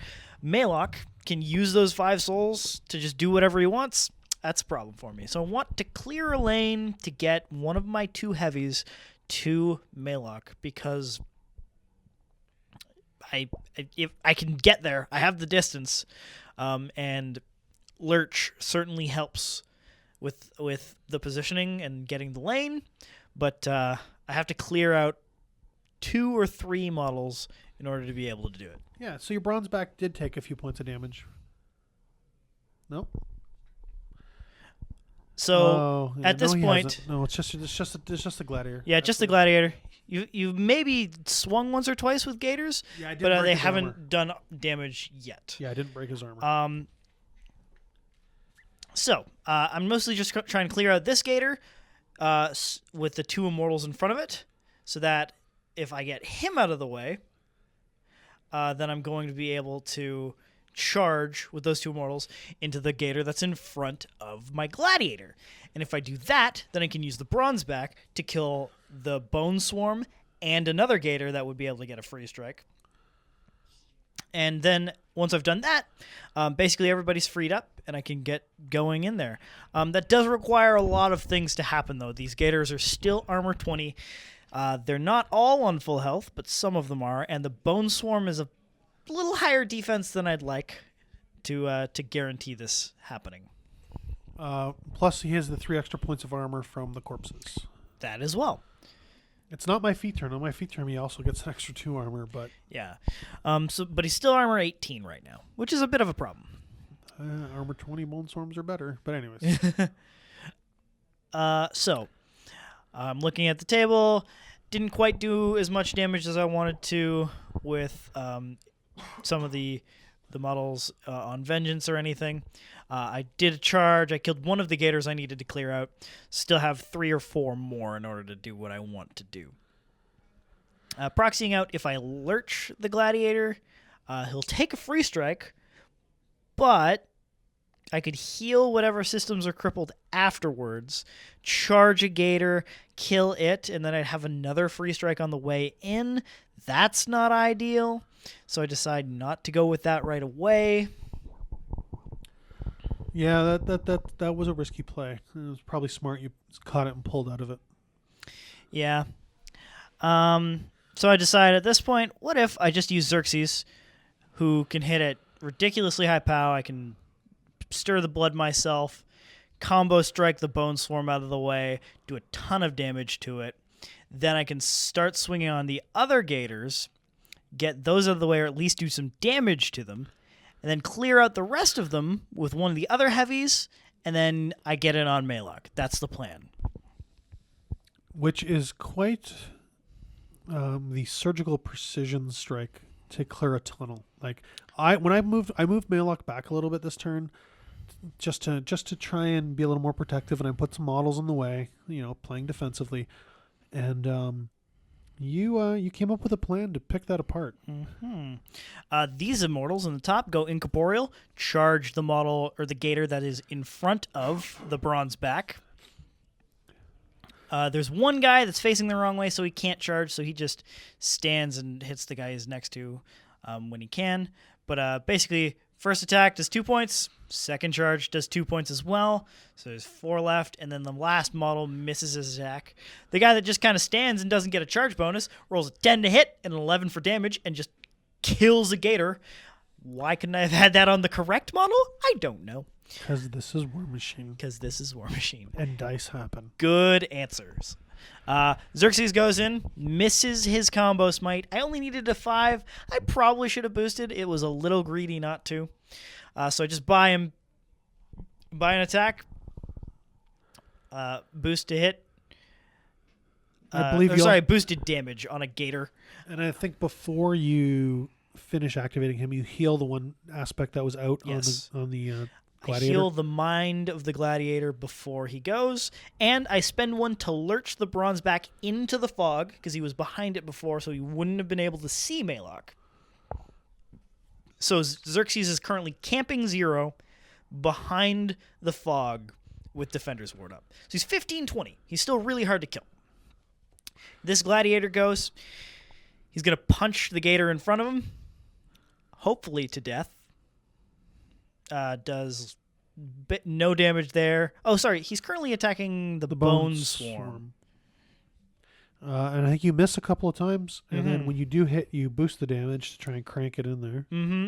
Maelok can use those 5 souls to just do whatever he wants. That's a problem for me. So I want to clear a lane to get one of my 2 heavies to Maelok because if I can get there, I have the distance, and Lurch certainly helps with the positioning and getting the lane, but I have to clear out 2 or 3 models in order to be able to do it. Yeah, so your Bronzeback did take a few points of damage. Nope. So at this point, hasn't. No, it's just a Gladiator. Yeah, just the Gladiator. You maybe swung once or twice with Gators, yeah, I did but break they his haven't armor. done damage yet. Yeah, I didn't break his armor. So I'm mostly just trying to clear out this Gator with the 2 Immortals in front of it, so that if I get him out of the way, then I'm going to be able to charge with those 2 Immortals into the Gator that's in front of my Gladiator. And if I do that, then I can use the Bronzeback to kill the Boneswarm and another Gator that would be able to get a free strike. And then once I've done that, basically everybody's freed up and I can get going in there. That does require a lot of things to happen, though. These Gators are still armor 20. They're not all on full health, but some of them are. And the Boneswarm is a little higher defense than I'd like to guarantee this happening. Plus, he has the 3 extra points of armor from the corpses. That as well. It's not my feat turn. On my feat turn, he also gets an extra 2 armor, but Yeah. But he's still armor 18 right now, which is a bit of a problem. armor 20 Boneswarms are better. But anyways. So I'm looking at the table. Didn't quite do as much damage as I wanted to with some of the models on Vengeance or anything. I did a charge. I killed one of the Gators I needed to clear out. Still have 3 or 4 more in order to do what I want to do. Proxying out, if I lurch the Gladiator, he'll take a free strike, but I could heal whatever systems are crippled afterwards, charge a Gator, kill it, and then I'd have another free strike on the way in. That's not ideal, so I decide not to go with that right away. Yeah, that was a risky play. It was probably smart you caught it and pulled out of it. Yeah. So I decided at this point, what if I just use Xerxis, who can hit at ridiculously high power. I can stir the blood myself, combo strike the Boneswarm out of the way, do a ton of damage to it. Then I can start swinging on the other Gators, get those out of the way or at least do some damage to them, and then clear out the rest of them with one of the other heavies, and then I get it on Maelok. That's the plan. Which is quite the surgical precision strike to clear a tunnel. Like I moved Maelok back a little bit this turn, just to try and be a little more protective, and I put some models in the way, playing defensively, and you came up with a plan to pick that apart. Mm-hmm. These Immortals in the top go incorporeal, charge the model or the Gator that is in front of the Bronzeback. There's one guy that's facing the wrong way, so he can't charge, so he just stands and hits the guy he's next to when he can. But basically, first attack does 2 points, second charge does 2 points as well, so there's 4 left, and then the last model misses his attack. The guy that just kind of stands and doesn't get a charge bonus rolls a 10 to hit and an 11 for damage and just kills a Gator. Why couldn't I have had that on the correct model? I don't know. Because this is War Machine. And dice happen. Good answers. Xerxis goes in, misses his combo smite. I only needed a 5. I probably should have boosted. It was a little greedy not to. So I just buy an attack, boost to hit. I believe boosted damage on a Gator. And I think before you finish activating him, you heal the one aspect that was out Yes. on the I Gladiator. heal the mind of the Gladiator before he goes, and I spend one to lurch the Bronzeback into the fog, because he was behind it before, so he wouldn't have been able to see Maelok. So Xerxis is currently camping 0 behind the fog with Defender's Ward up. So he's 15-20. He's still really hard to kill. This Gladiator goes. He's going to punch the Gator in front of him, hopefully to death. Does no damage there. Oh, sorry. He's currently attacking the Boneswarm. And I think you miss a couple of times, and then when you do hit, you boost the damage to try and crank it in there. Mm-hmm.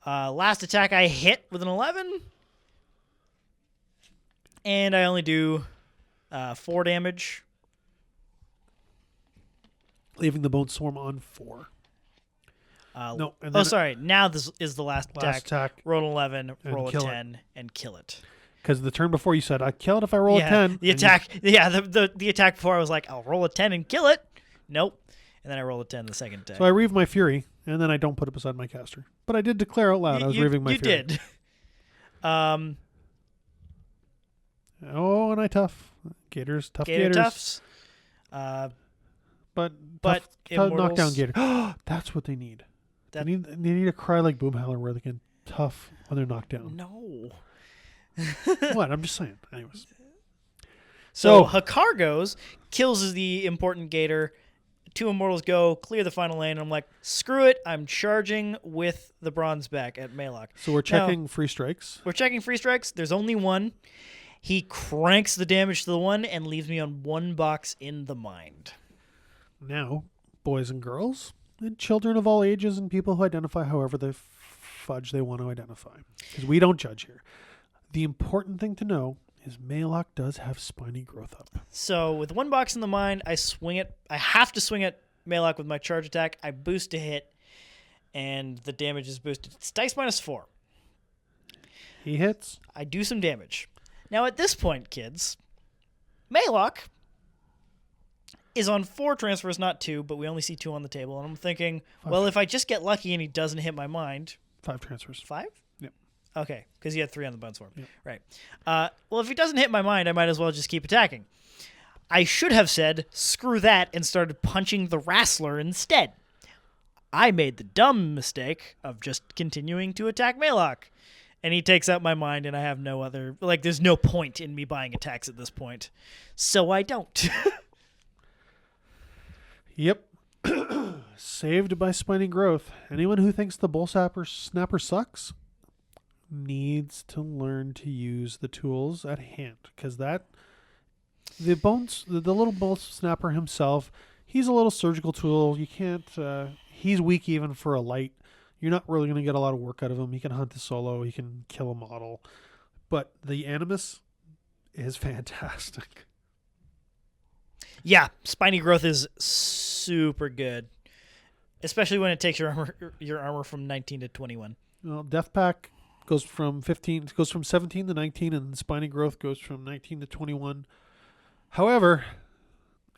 Last attack I hit with an 11. And I only do 4 damage. Leaving the Boneswarm on 4. No. And Oh, then sorry. Now this is the last attack. Roll an 11, roll a kill 10, and kill it. Because the turn before you said, I kill it if I roll a 10. The attack. The attack before I was like, I'll roll a 10 and kill it. Nope. And then I roll a 10 the second attack. So I reave my Fury, and then I don't put it beside my caster. But I did declare out loud I was reaving my Fury. You did. Oh, and I tough. Gators, tough Gator Gators. toughs. But But tough knockdown Immortals. Gator. That's what they need. They need a cry like Boomhowler where they can tough when they're knocked down. No. What? I'm just saying. Anyways. So Hakaar goes, kills the important Gator. 2 Immortals go, clear the final lane. And I'm like, screw it. I'm charging with the Bronzeback at Maelok. So we're checking free strikes. We're checking free strikes. There's only one. He cranks the damage to the one and leaves me on 1 box in the mind. Now, boys and girls, and children of all ages, and people who identify however the fudge they want to identify. Because we don't judge here. The important thing to know is Maelok does have spiny growth up. So with 1 box in the mind, I swing it. I have to swing at Maelok with my charge attack. I boost to hit, and the damage is boosted. It's dice -4. He hits. I do some damage. Now at this point, kids, Maelok is on 4 transfers, not 2, but we only see 2 on the table. And I'm thinking, well, if I just get lucky and he doesn't hit my mind. 5 transfers. 5? Yep. Okay, because he had 3 on the Boneswarm. Yep. Right. Well, if he doesn't hit my mind, I might as well just keep attacking. I should have said, screw that, and started punching the Wrastler instead. I made the dumb mistake of just continuing to attack Maelok. And he takes out my mind, and I have no other... Like, there's no point in me buying attacks at this point. So I don't. Yep. Saved by spiny growth. Anyone who thinks the Bull Snapper sucks needs to learn to use the tools at hand. Because the little Bull Snapper himself, he's a little surgical tool. You can't... he's weak even for a light. You're not really going to get a lot of work out of him. He can hunt the solo. He can kill a model. But the Animus is fantastic. Yeah, spiny growth is super good. Especially when it takes your armor from 19 to 21. Well, Death Pack goes from 17 to 19, and spiny growth goes from 19 to 21. However,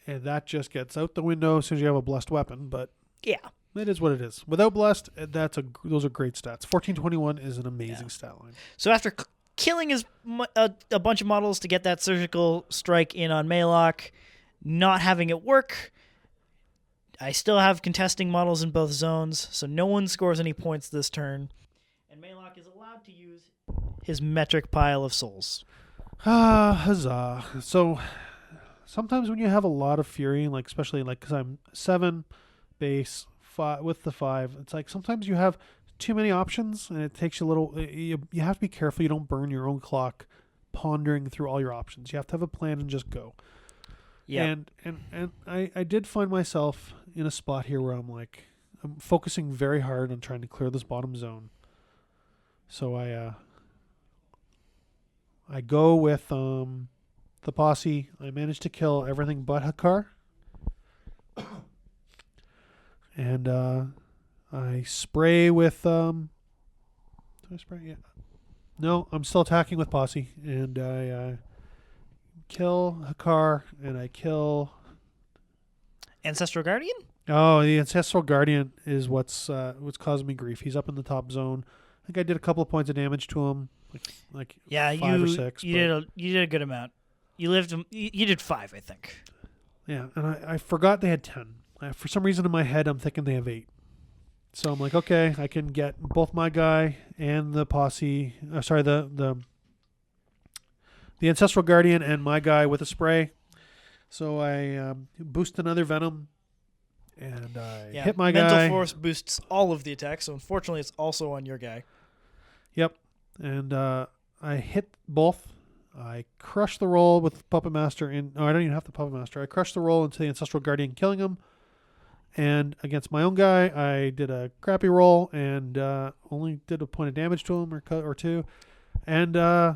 and that just gets out the window as soon as you have a blessed weapon, but yeah. It is what it is. Without blessed, those are great stats. 1421 is an amazing stat line. So after killing a bunch of models to get that surgical strike in on Maelok, not having it work, I still have contesting models in both zones, so no one scores any points this turn. And Maelok is allowed to use his metric pile of souls. Huzzah. So sometimes when you have a lot of fury, like especially like because I'm 7 base, 5 with the 5, it's like sometimes you have too many options and it takes you a little, you have to be careful you don't burn your own clock pondering through all your options. You have to have a plan and just go. Yeah. And I did find myself in a spot here where I'm focusing very hard on trying to clear this bottom zone. So I go with the posse. I managed to kill everything but Hakaar. And I spray with did I spray? Yeah. No, I'm still attacking with posse, and I kill Hakaar, and I kill Ancestral Guardian? Oh, the Ancestral Guardian is what's causing me grief. He's up in the top zone. I think I did a couple of points of damage to him, like Yeah, 5 or 6. you did a good amount. You did 5, I think. Yeah, and I forgot they had 10. For some reason in my head, I'm thinking they have 8. So I'm like, okay, I can get both my guy and the posse. Sorry, the Ancestral Guardian and my guy with a spray. So I boost another Venom, and I hit my Mental guy. Force boosts all of the attacks, so unfortunately it's also on your guy. Yep, and I hit both. I crush the roll with Puppet Master. No, I don't even have the Puppet Master. I crush the roll into the Ancestral Guardian, killing him. And against my own guy, I did a crappy roll and only did a point of damage to him or 2. And I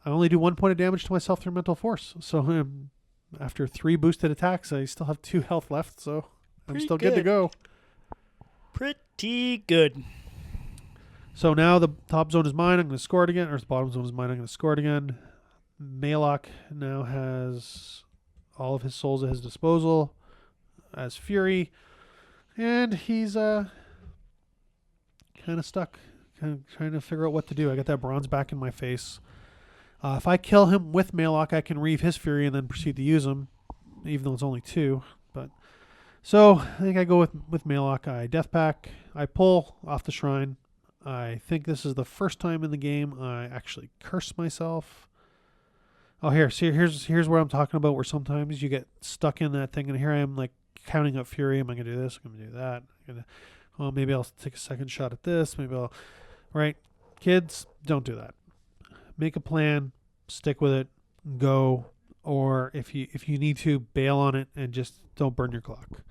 only do 1 point of damage to myself through Mental Force. So after 3 boosted attacks, I still have 2 health left. So I'm still good to go. Pretty good. So now the top zone is mine. I'm going to score it again. Or the bottom zone is mine. I'm going to score it again. Maelok now has all of his souls at his disposal as Fury. And he's kind of stuck, kind of trying to figure out what to do. I got that Bronzeback in my face. If I kill him with Maelok, I can reave his Fury and then proceed to use him, even though it's only 2. But so I think I go with Maelok. I Death Pack. I pull off the Shrine. I think this is the first time in the game I actually curse myself. Oh, here's where I'm talking about, where sometimes you get stuck in that thing, and here I am like counting up Fury. Am I going to do this? I'm going to do that. Well, maybe I'll take a second shot at this. Maybe I'll... Right? Kids, don't do that. Make a plan. Stick with it. Go. Or if you need to, bail on it and just don't burn your clock.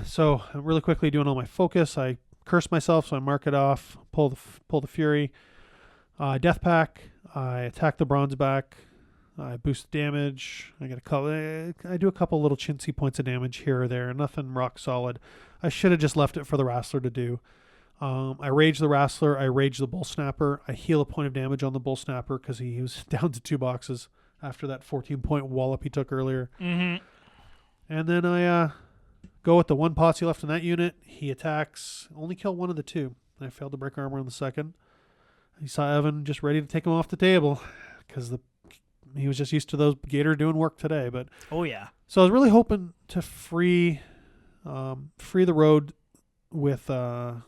So I'm really quickly doing all my focus. I curse myself, so I mark it off. Pull the Fury. Death Pack. I attack the Bronzeback. I boost damage. I do a couple little chintzy points of damage here or there. Nothing rock solid. I should have just left it for the Wrastler to do. I rage the Wrastler. I rage the Bull Snapper. I heal a point of damage on the Bull Snapper because he was down to 2 boxes after that 14-point wallop he took earlier. Mm-hmm. And then I go with the 1 posse left in that unit. He attacks. Only kill 1 of the 2. I failed to break armor on the second. He saw Evan just ready to take him off the table because he was just used to those Gator doing work today. But oh yeah. So I was really hoping to free the road with Maelok,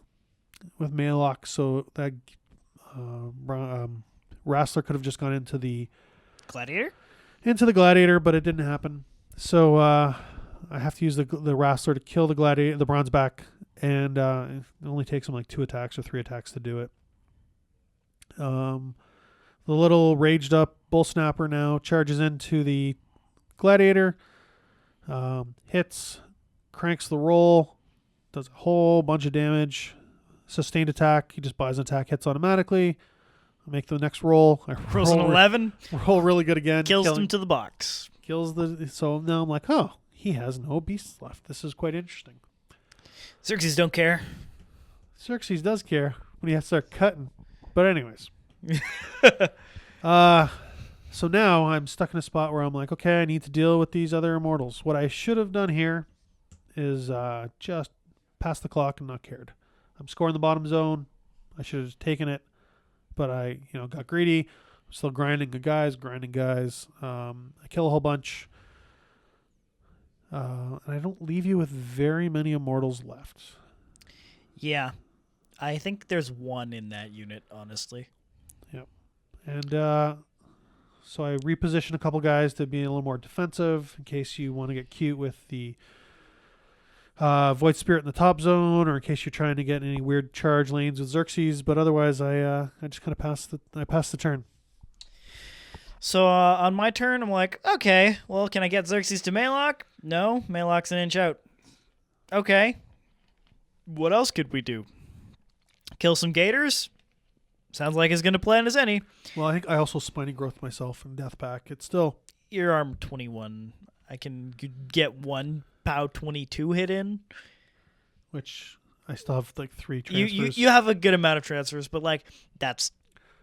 so that Wrastler could have just gone into the Gladiator, but it didn't happen. So I have to use the Wrastler to kill the Gladiator, the Bronzeback, and it only takes him like 2 attacks or 3 attacks to do it. The little raged up Bull Snapper now charges into the Gladiator, hits, cranks the roll, does a whole bunch of damage, sustained attack. He just buys an attack, hits automatically. I make the next roll. I rolls an 11. Roll really good again. Kills him to the box. So now I'm like, oh, he has no beasts left. This is quite interesting. Xerxis don't care. Xerxis does care when he has to start cutting. But anyways. So now I'm stuck in a spot where I'm like, okay, I need to deal with these other Immortals. What I should have done here is just pass the clock and not cared. I'm scoring the bottom zone. I should have just taken it, but I got greedy. I'm still grinding guys. I kill a whole bunch. And I don't leave you with very many Immortals left. Yeah. I think there's 1 in that unit, honestly. Yep. And so I reposition a couple guys to be a little more defensive in case you want to get cute with the Void Spirit in the top zone, or in case you're trying to get any weird charge lanes with Xerxis. But otherwise, I just kind of pass the turn. So on my turn, I'm like, okay, well, can I get Xerxis to Maelok? No, Maelok's an inch out. Okay. What else could we do? Kill some Gators? Sounds like as good a plan as any. Well, I think I also Spiny Growth myself in Death Pack. It's still... You're arm 21. I can get 1 POW 22 hit in. Which I still have like 3 transfers. You have a good amount of transfers, but like that's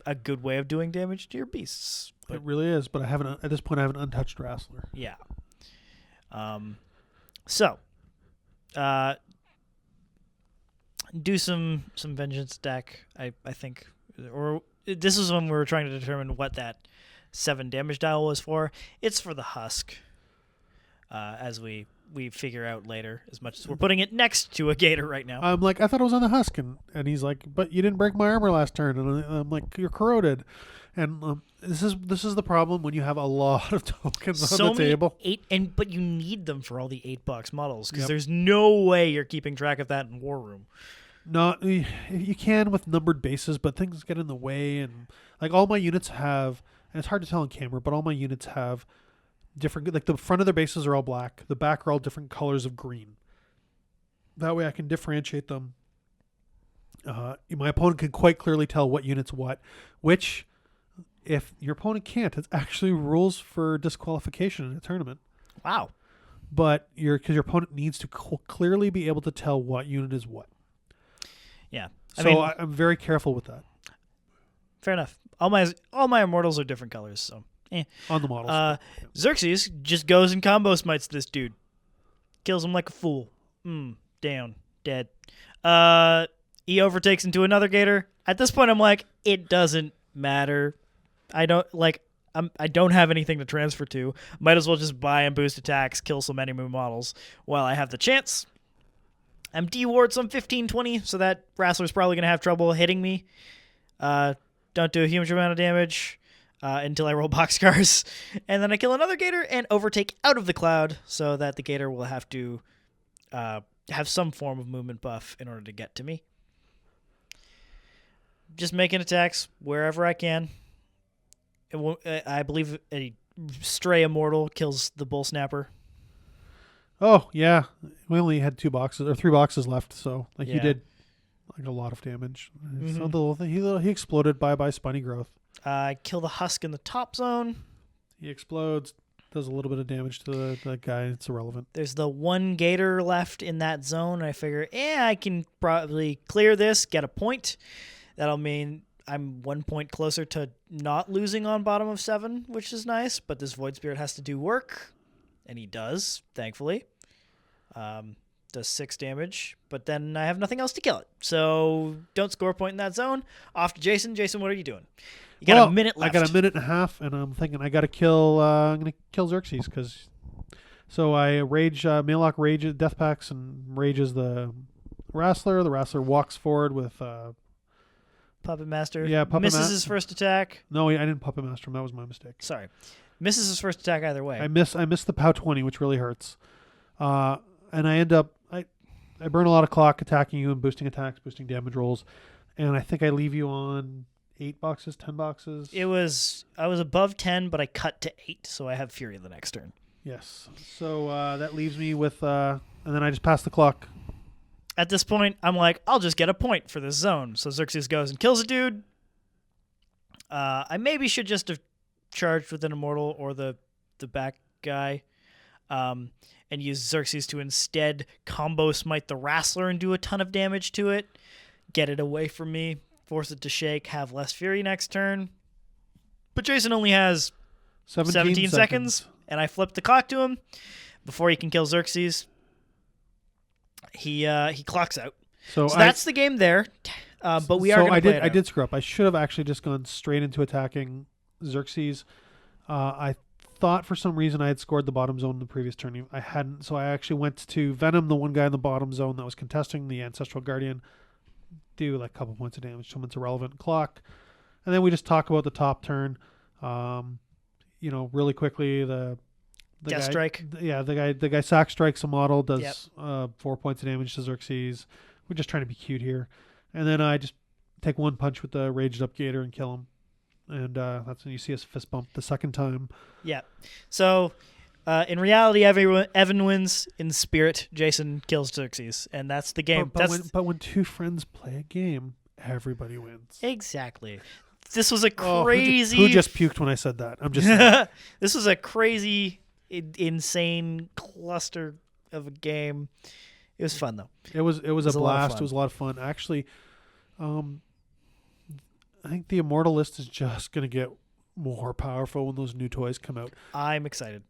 a good way of doing damage to your beasts. But, it really is, but at this point I have an untouched Wrastler. Yeah. So do some vengeance attack. I think, or this is when we were trying to determine what that 7 damage dial was for. It's for the Husk. As we figure out later, as much as we're putting it next to a Gator right now. I'm like, I thought it was on the Husk, and he's like, but you didn't break my armor last turn, and I'm like, you're corroded, and this is the problem when you have a lot of tokens on the table. But you need them for all the 8-box models because there's no way you're keeping track of that in War Room. No, you can with numbered bases, but things get in the way, and like all my units have, and it's hard to tell on camera, but all my units have different, like the front of their bases are all black, the back are all different colors of green. That way I can differentiate them. My opponent can quite clearly tell what unit's what, which if your opponent can't, it's actually rules for disqualification in a tournament. Wow. But because your opponent needs to clearly be able to tell what unit is what. Yeah. I'm very careful with that. Fair enough. All my Immortals are different colors, so on the models. Xerxis just goes and combo smites this dude. Kills him like a fool. Down. Dead. He overtakes into another Gator. At this point, I'm like, it doesn't matter. I don't have anything to transfer to. Might as well just buy and boost attacks, kill some enemy models while I have the chance. I'm D-ward some 15-20, so that Wrastler's probably going to have trouble hitting me. Don't do a huge amount of damage. Until I roll boxcars. And then I kill another Gator and overtake out of the cloud so that the Gator will have to have some form of movement buff in order to get to me. Just making attacks wherever I can. I believe a stray Immortal kills the Bull Snapper. Oh, yeah. We only had 3 boxes left, so he did like a lot of damage. So he exploded. Bye-bye, Spiny Growth. I kill the Husk in the top zone. He explodes, does a little bit of damage to the guy. It's irrelevant. There's the 1 Gator left in that zone. I figure, I can probably clear this, get a point. That'll mean I'm 1 point closer to not losing on bottom of 7, which is nice. But this Void Spirit has to do work, and he does, thankfully. Does 6 damage, but then I have nothing else to kill it. So don't score a point in that zone. Off to Jason. Jason, what are you doing? You got a minute left. I got a minute and a half, and I'm thinking I got to kill. I'm gonna kill Xerxis so I rage Maelok rage death packs and rages the Wrastler. The Wrastler walks forward with Puppet Master. Yeah, misses his first attack. No, I didn't Puppet Master him. That was my mistake. Sorry, misses his first attack either way. I miss the POW 20, which really hurts. And I end up I burn a lot of clock attacking you and boosting attacks, boosting damage rolls, and I think I leave you on 8 boxes, 10 boxes. I was above 10, but I cut to 8, so I have Fury the next turn. Yes. So that leaves me with, and then I just pass the clock. At this point, I'm like, I'll just get a point for this zone. So Xerxis goes and kills a dude. I maybe should just have charged with an Immortal or the back guy. And use Xerxis to instead combo smite the Wrastler and do a ton of damage to it. Get it away from me. Force it to shake. Have less Fury next turn. But Jason only has 17 seconds. And I flip the clock to him. Before he can kill Xerxis, he clocks out. So that's the game there. But we are going to play it out. I did screw up. I should have actually just gone straight into attacking Xerxis. I thought for some reason I had scored the bottom zone in the previous turn. I hadn't, so I actually went to Venom, the one guy in the bottom zone that was contesting the Ancestral Guardian, do like a couple points of damage to him. It's irrelevant. Clock. And then we just talk about the top turn. Really quickly, the Death guy, Strike. The guy sack strikes a model, does 4 points of damage to Xerxis. We're just trying to be cute here. And then I just take 1 punch with the raged up Gator and kill him. And that's when you see us fist bump the second time. Yeah. So, in reality, Evan wins. In spirit, Jason kills Xerxis. And that's the game. But when 2 friends play a game, everybody wins. Exactly. This was a crazy... Who just puked when I said that? I'm just saying. This was a crazy, insane cluster of a game. It was fun, though. It was a blast. It was a lot of fun. Actually, I think the Immortal list is just going to get more powerful when those new toys come out. I'm excited.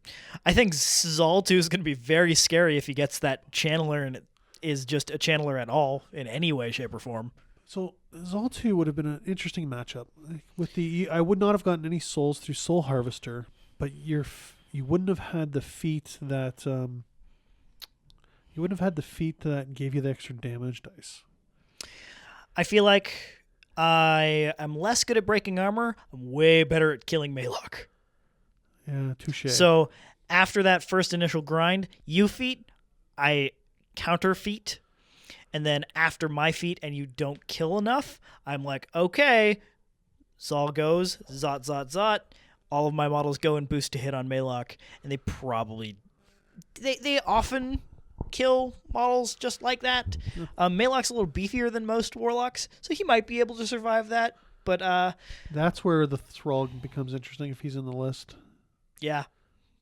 I think Zal 2 is going to be very scary if he gets that Channeler and it is just a channeler at all in any way, shape, or form. So Zal 2 would have been an interesting matchup. With I would not have gotten any souls through Soul Harvester, but you wouldn't have had the feat that gave you the extra damage dice. I feel like I am less good at breaking armor. I'm way better at killing Maelok. Yeah, touche. So after that first initial grind, you feat, I counter feat. And then after my feat and you don't kill enough, I'm like, okay, Zal goes, zot, zot, zot. All of my models go and boost to hit on Maelok. And they probably... They often kill models just like that. Maelok's a little beefier than most Warlocks, so he might be able to survive that. But that's where the Thrall becomes interesting if he's in the list. Yeah,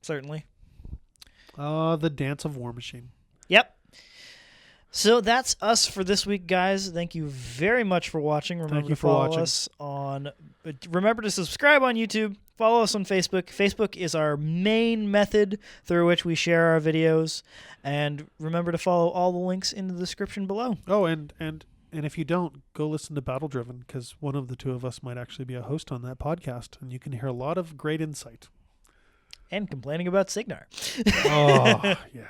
certainly. The Dance of War Machine. Yep. So that's us for this week, guys. Thank you very much for watching. Remember to follow us on. Remember to subscribe on YouTube. Follow us on Facebook. Facebook is our main method through which we share our videos. And remember to follow all the links in the description below. Oh, and if you don't, go listen to Battle Driven, because one of the two of us might actually be a host on that podcast, and you can hear a lot of great insight. And complaining about Signar. Oh, yeah.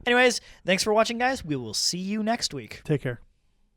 Anyways, thanks for watching, guys. We will see you next week. Take care.